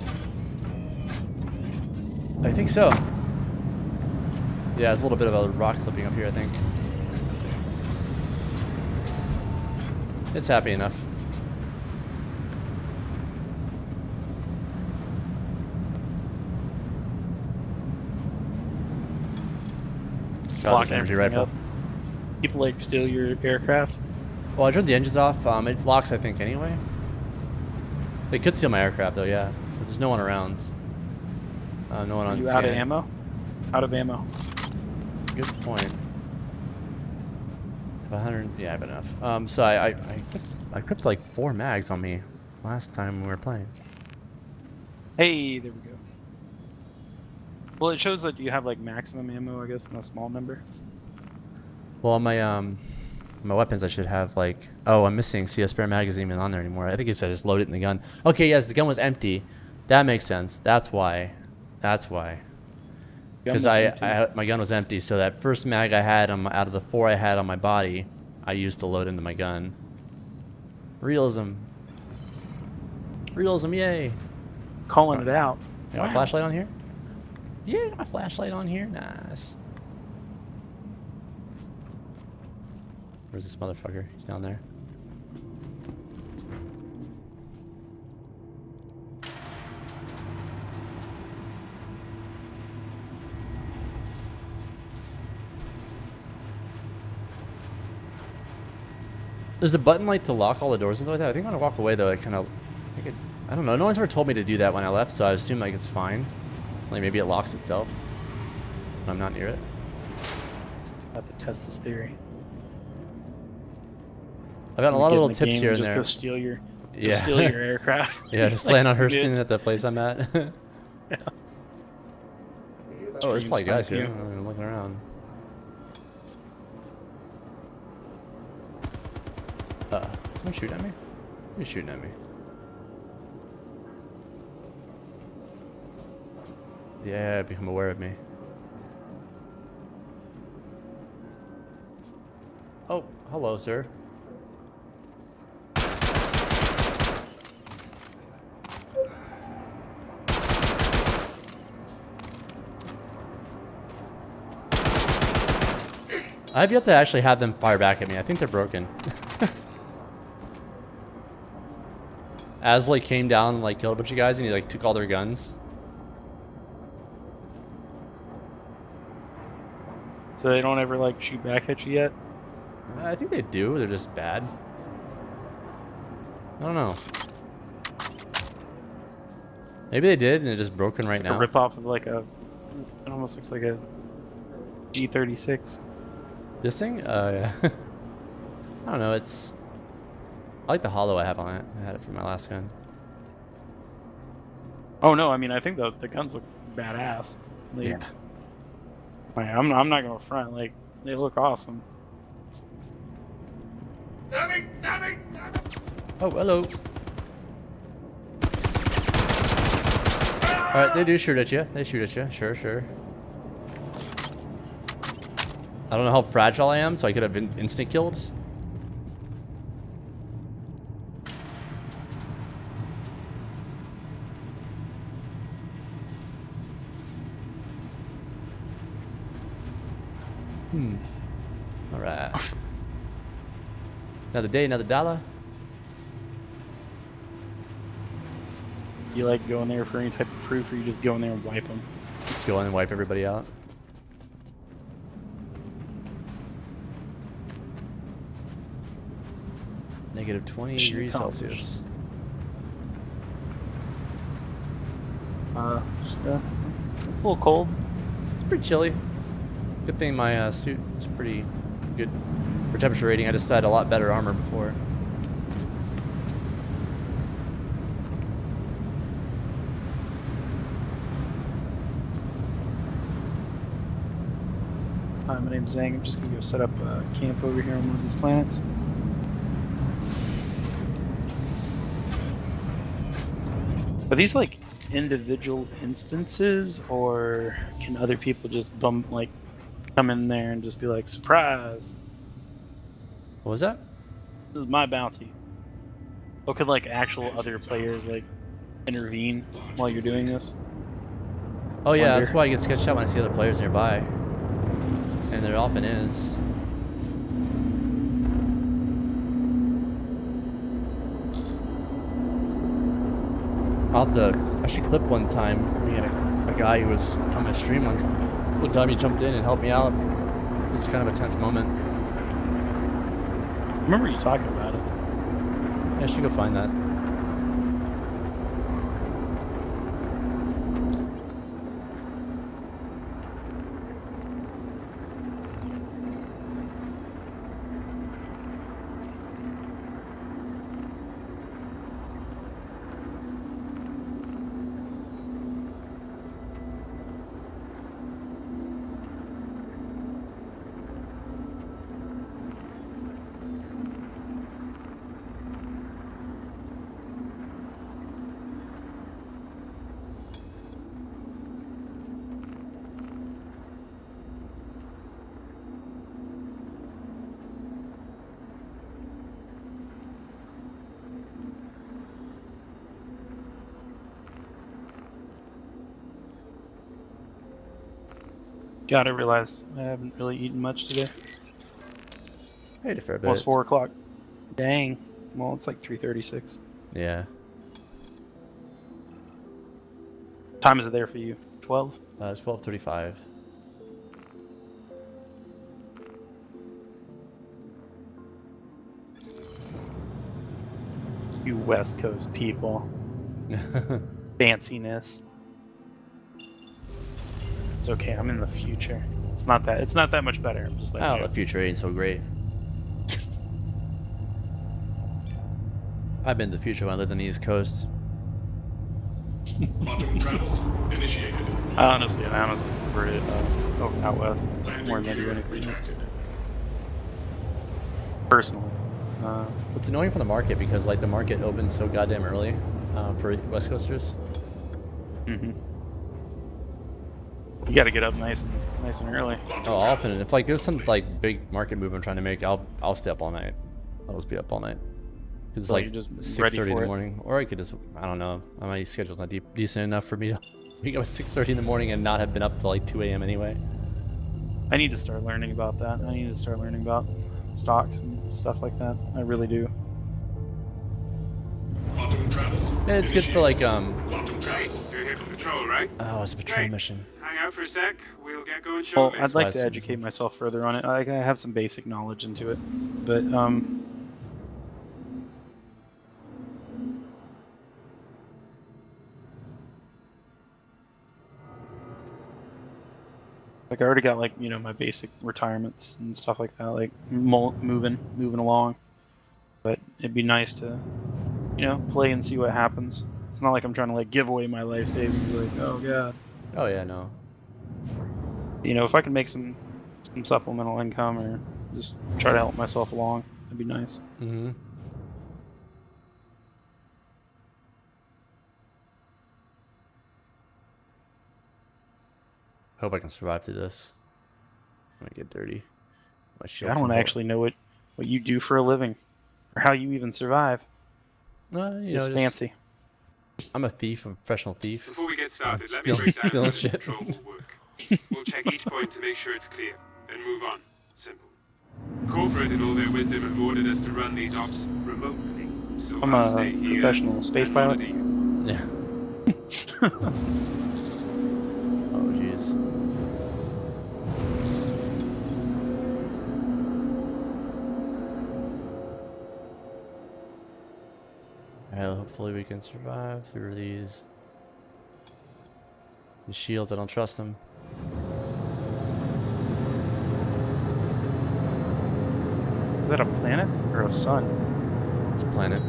I think so. Yeah, there's a little bit of a rock clipping up here, I think. It's happy enough. Got this energy rifle. Up. People like steal your aircraft. Well, I turned the engines off. It locks, I think, anyway. They could steal my aircraft, though, yeah. But there's no one around. No one on You scan. out of ammo? Out of ammo. Good point. 100. Yeah, I have enough. So I equipped like 4 mags on me last time we were playing. Hey, there we go. Well, it shows that you have like maximum ammo, I guess, in a small number. Well, on my weapons, I should have like. Oh, I'm missing. See, a spare mag isn't even on there anymore. I think it said just load it in the gun. Okay, yes, the gun was empty. That makes sense. That's why. That's why. Because my gun was empty, so that first mag I had out of the 4 I had on my body, I used to load into my gun. Realism. Realism, yay. Calling it out. Got my flashlight on here? Yeah, got my flashlight on here. Nice. Where's this motherfucker? He's down there. There's a button like to lock all the doors and stuff like that. I think when I walk away though, I don't know. No one's ever told me to do that when I left, so I assume like it's fine. Like maybe it locks itself when I'm not near it. Have to test this theory. I've got a lot of little tips here and just there. Go steal your aircraft. Yeah, just land on Hurston at the place I'm at. Yeah. Oh, there's probably guys here. I'm looking around. Someone shooting at me? Who's shooting at me? Yeah, become aware of me. Oh, hello, sir. I've yet to actually have them fire back at me. I think they're broken. Asley came down and like killed a bunch of guys and he like took all their guns. So they don't ever like shoot back at you yet? I think they do. They're just bad. I don't know. Maybe they did and they're just broken right now. A rip off of like a. It almost looks like a G36. This thing? Yeah. I don't know. It's. I like the hollow I have on it. I had it from my last gun. Oh no! I mean, I think the guns look badass. Like, yeah. Like, I'm not gonna front. Like they look awesome. Oh, hello. Alright, they do shoot at you. They shoot at you. Sure, sure. I don't know how fragile I am, so I could have been instant killed. Alright. Another day, another dollar. You like going there for any type of proof, or you just go in there and wipe them? Just go in and wipe everybody out. Negative 20 degrees Celsius. It's a little cold. It's pretty chilly. Good thing my suit is pretty good for temperature rating. I just had a lot better armor before. Hi, my name's Zhang. I'm just gonna go set up camp over here on one of these planets. Are these like individual instances, or can other people just come in there and just be like, surprise? What was that? This is my bounty. Or could like actual other players like intervene while you're doing this? Oh yeah, that's why I get sketched out when I see other players nearby. And there often is. I should clip one time. We had a guy who was on my stream one time. One time he jumped in and helped me out. It was kind of a tense moment. I remember you talking about it. Yeah, I should go find that. Gotta realize I haven't really eaten much today. I ate a fair bit. Almost 4 o'clock. Dang. Well, it's like 3:36. Yeah. Time is it there for you? 12? It's 12:35. You West Coast people. Fanciness. It's okay, I'm in the future. It's not that much better. I'm just like, Oh, the future ain't so great. I've been to the future when I lived on the East Coast. Quantum travel initiated. I honestly prefer it over out west more than I do anything else. Personally. It's annoying for the market because like the market opens so goddamn early for West Coasters. Mm-hmm. You got to get up nice and early. Oh, often. If like there's some like big market move I'm trying to make, I'll stay up all night. I'll just be up all night. It's So like you're just 6:30 in ready the for it? morning, or I could just I don't know. My schedule's not decent enough for me to wake up at 6:30 in the morning and not have been up till like 2 a.m. anyway. I need to start learning about that. I need to start learning about stocks and stuff like that. I really do. Quantum travel. Yeah, it's good for like Quantum travel. You're here for patrol, right? Oh, it's a patrol mission. Hang out for a sec. We'll get going Well, shortly. I'd like to educate myself further on it. I have some basic knowledge into it, but like I already got like my basic retirements and stuff like that, like moving along. But it'd be nice to play and see what happens. It's not like I'm trying to like give away my life savings. Like, oh god. Oh yeah, no. If I can make some supplemental income or just try to help myself along, that'd be nice. Mm-hmm. Hope I can survive through this. I'm gonna get dirty. My I shield's don't low. actually know what you do for a living, or how you even survive. It's It's fancy. I'm a thief. I'm a professional thief. Before we get started, let me Stealing- break down stealing how shit. control will work. We'll check each point to make sure it's clear, then move on. Simple. Corporated all their wisdom and ordered us to run these ops remotely. So I'm I'll a stay here professional space and pilot. monitor you. Yeah. Oh jeez. Alright, hopefully we can survive through these shields. I don't trust them. Is that a planet or a sun? It's a planet.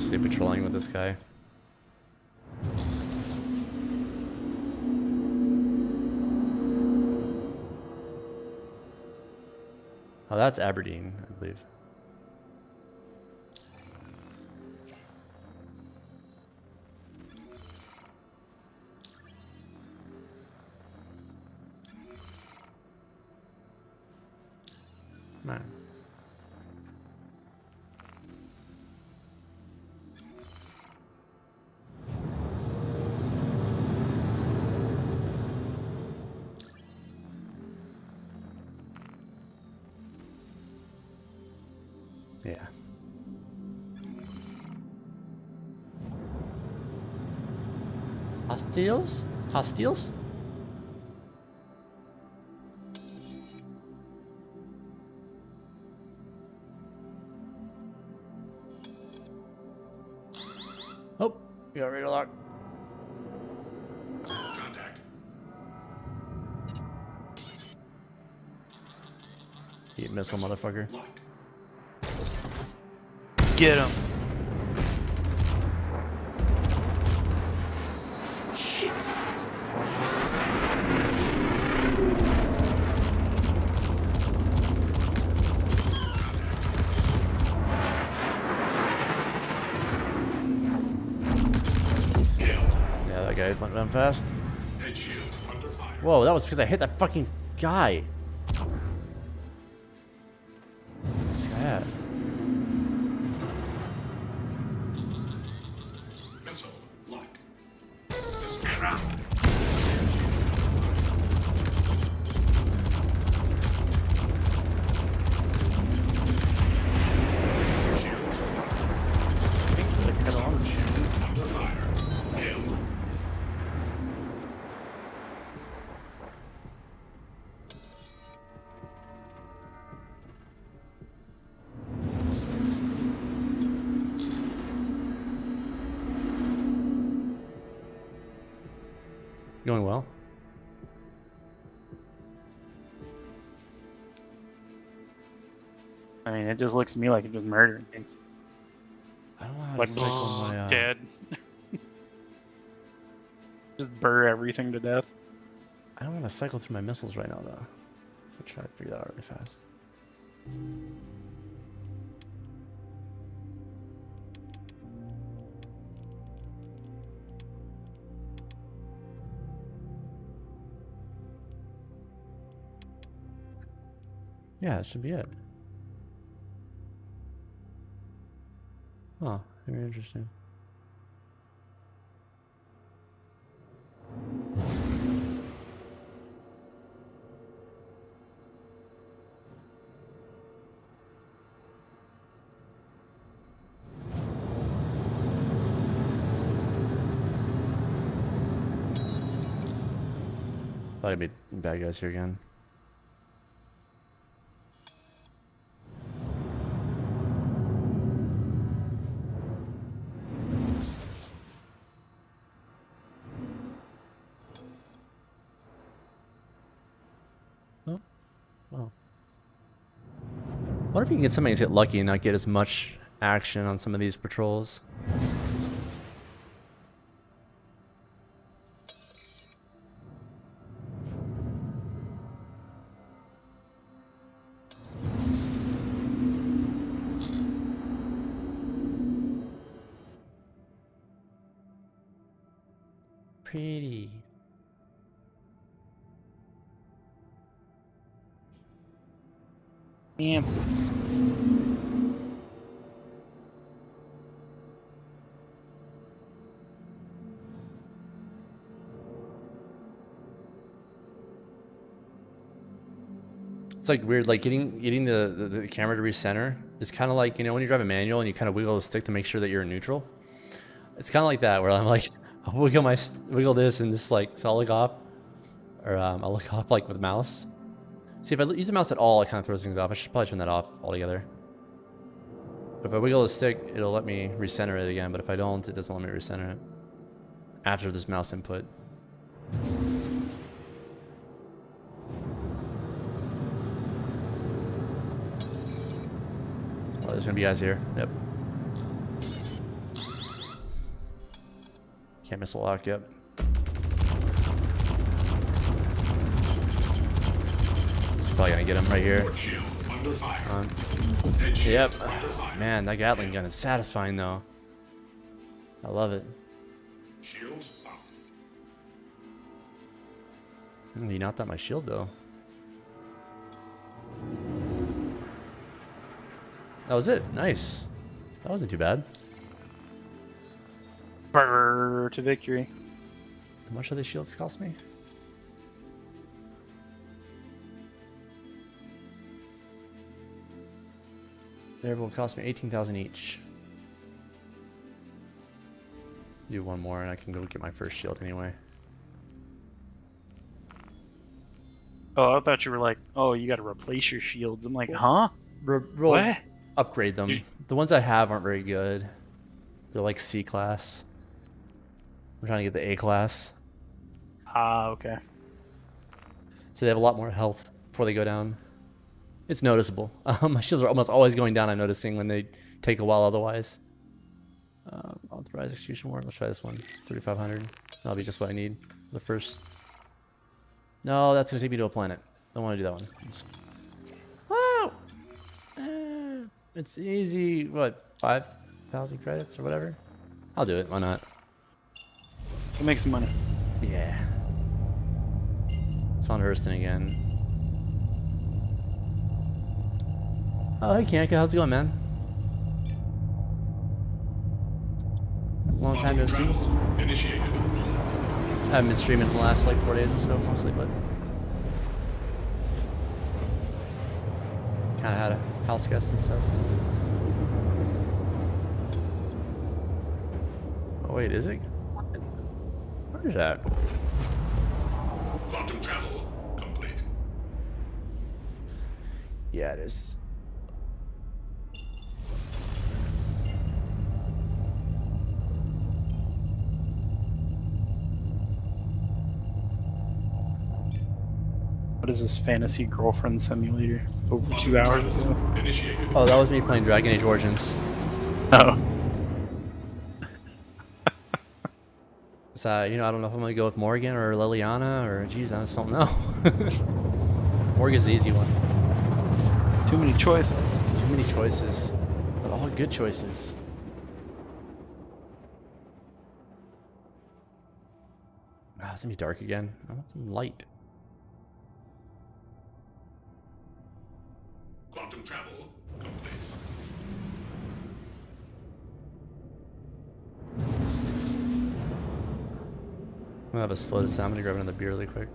continuously patrolling with this guy. Oh, that's Aberdeen, I believe. Man. Yeah. Hostiles? Hostiles? Oh, we got radar lock. Contact. You missile, motherfucker. Get him. Shit. Yeah, that guy went down fast. Head shield under fire. Whoa, that was because I hit that fucking guy. What's that? Missile lock. Under fire. Kill. Going well. I mean, it just looks to me like it's just murdering things. I don't know how Like to cycle my, dead. Just burr everything to death. I don't want to cycle through my missiles right now, though. I'll try to figure that out really fast. Yeah, that should be it. Oh, very interesting. Thought I'd be bad guys here again. Oh, well. What if you can get somebody to get lucky and not get as much action on some of these patrols? Pretty. Fancy. It's like weird, like getting the camera to recenter. It's kind of like, you know, when you drive a manual and you kind of wiggle the stick to make sure that you're in neutral. It's kind of like that, where I'm like, I'll wiggle this and just like, so I'll look off, or I'll look off like with the mouse. See, if I use the mouse at all, it kind of throws things off. I should probably turn that off altogether. But if I wiggle the stick, it'll let me recenter it again. But if I don't, it doesn't let me recenter it after this mouse input. Oh, there's gonna be guys here. Yep. Can't miss a lock, yep. It's probably gonna get him right here. Yep. Man, that Gatling gun is satisfying though. I love it. He knocked out my shield though. That was it. Nice. That wasn't too bad. To victory. How much do these shields cost me? They will cost me 18,000 each. Do one more and I can go get my first shield anyway. Oh, I thought you were like, oh, you got to replace your shields. I'm like, huh? What? Upgrade them. The ones I have aren't very good. They're like C class. I'm trying to get the A class. Ah, okay. So they have a lot more health before they go down. It's noticeable. My shields are almost always going down, I'm noticing, when they take a while otherwise. Authorized execution warrant. Let's try this one. 3,500. That'll be just what I need. The first... No, that's going to take me to a planet. I don't want to do that one. Wow! It's easy. What? 5,000 credits or whatever? I'll do it. Why not? Go make some money. Yeah. It's on Hurston again. Oh, hey, Kanka. How's it going, man? Long time no see. Initiated. I haven't been streaming in the last like 4 days or so, mostly, but kind of had a house guest and stuff. Oh wait, is it? Where is that? Quantum travel complete. Yeah, it is. What is this fantasy girlfriend simulator? Over 2 hours ago. Oh, that was me playing Dragon Age Origins. Oh. So, you know, I don't know if I'm gonna go with Morgan or Liliana or, geez, I just don't know. Morgan's the easy one. Too many choices. Too many choices, but all good choices. Ah, it's gonna be dark again. I want some light. Quantum travel complete. I'm gonna have a slow this down. I'm gonna grab another beer really quick.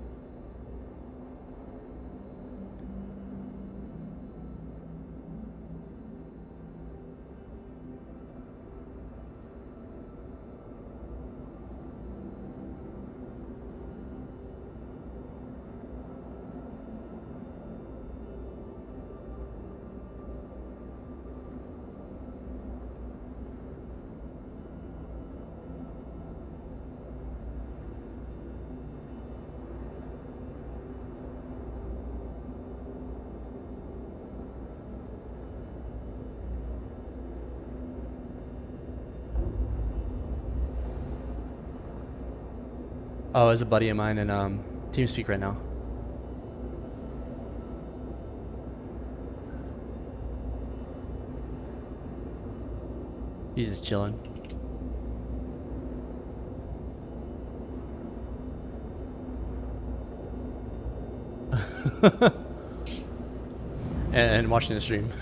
Oh, there's a buddy of mine in TeamSpeak right now. He's just chilling. and watching the stream.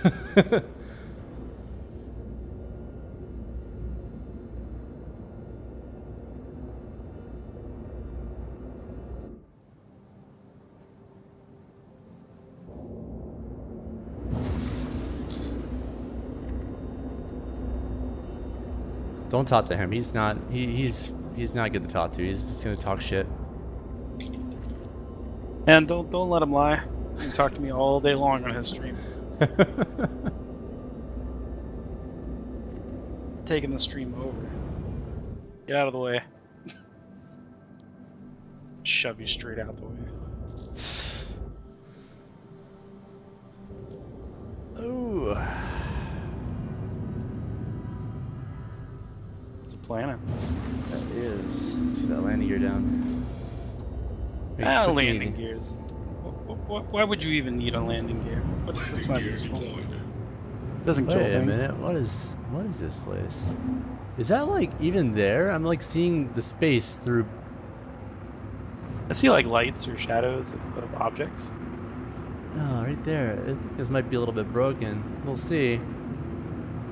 Don't talk to him. He's not. He's not good to talk to. He's just gonna talk shit. And don't let him lie. He can talk to me all day long on his stream. Taking the stream over. Get out of the way. Shove you straight out the way. Ooh. It's a planet. That is. Let's that landing gear down. Make it quick and Landing easy. gears. Why would you even need a landing gear? That's not useful. Doesn't kill Wait a things. minute. What is this place? Is that like even there? I'm like seeing the space through. I see like lights or shadows of objects. Oh, right there. I think this might be a little bit broken. We'll see.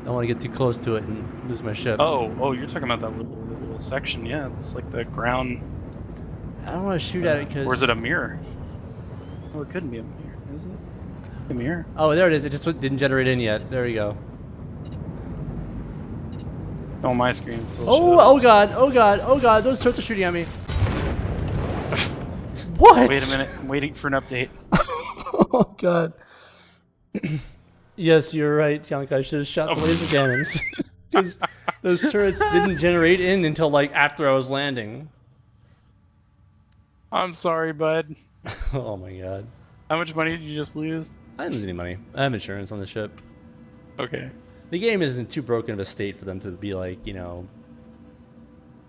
Don't want to get too close to it and lose my ship. Oh, you're talking about that little section. Yeah, it's like the ground. I don't want to shoot at it because. Or is it a mirror? Oh, it couldn't be a mirror, is it? A mirror? Oh, there it is. It just didn't generate in yet. There we go. Oh, my screen still. Oh god! Oh god! Oh god! Those turrets are shooting at me. What? Wait a minute. I'm waiting for an update. Oh god. Yes, you're right, Janka. I should have shot the laser cannons. 'Cause those turrets didn't generate in until like after I was landing. I'm sorry, bud. Oh my god. How much money did you just lose? I didn't lose any money. I have insurance on the ship. Okay. The game isn't too broken of a state for them to be like, you know,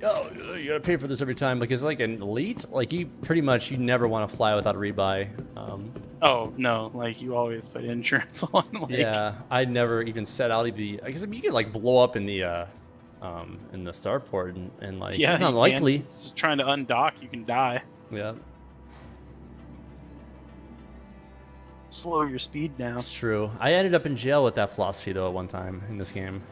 oh, you gotta pay for this every time. Because like an elite, like you never want to fly without a rebuy. Oh no, like you always put insurance on. Like, Yeah, I never even set out to be. I guess you could like blow up in the starport and like yeah, it's not you likely. can. Just trying to undock, you can die. Yeah, Slow your speed down. it's true. I ended up in jail with that philosophy though at one time in this game.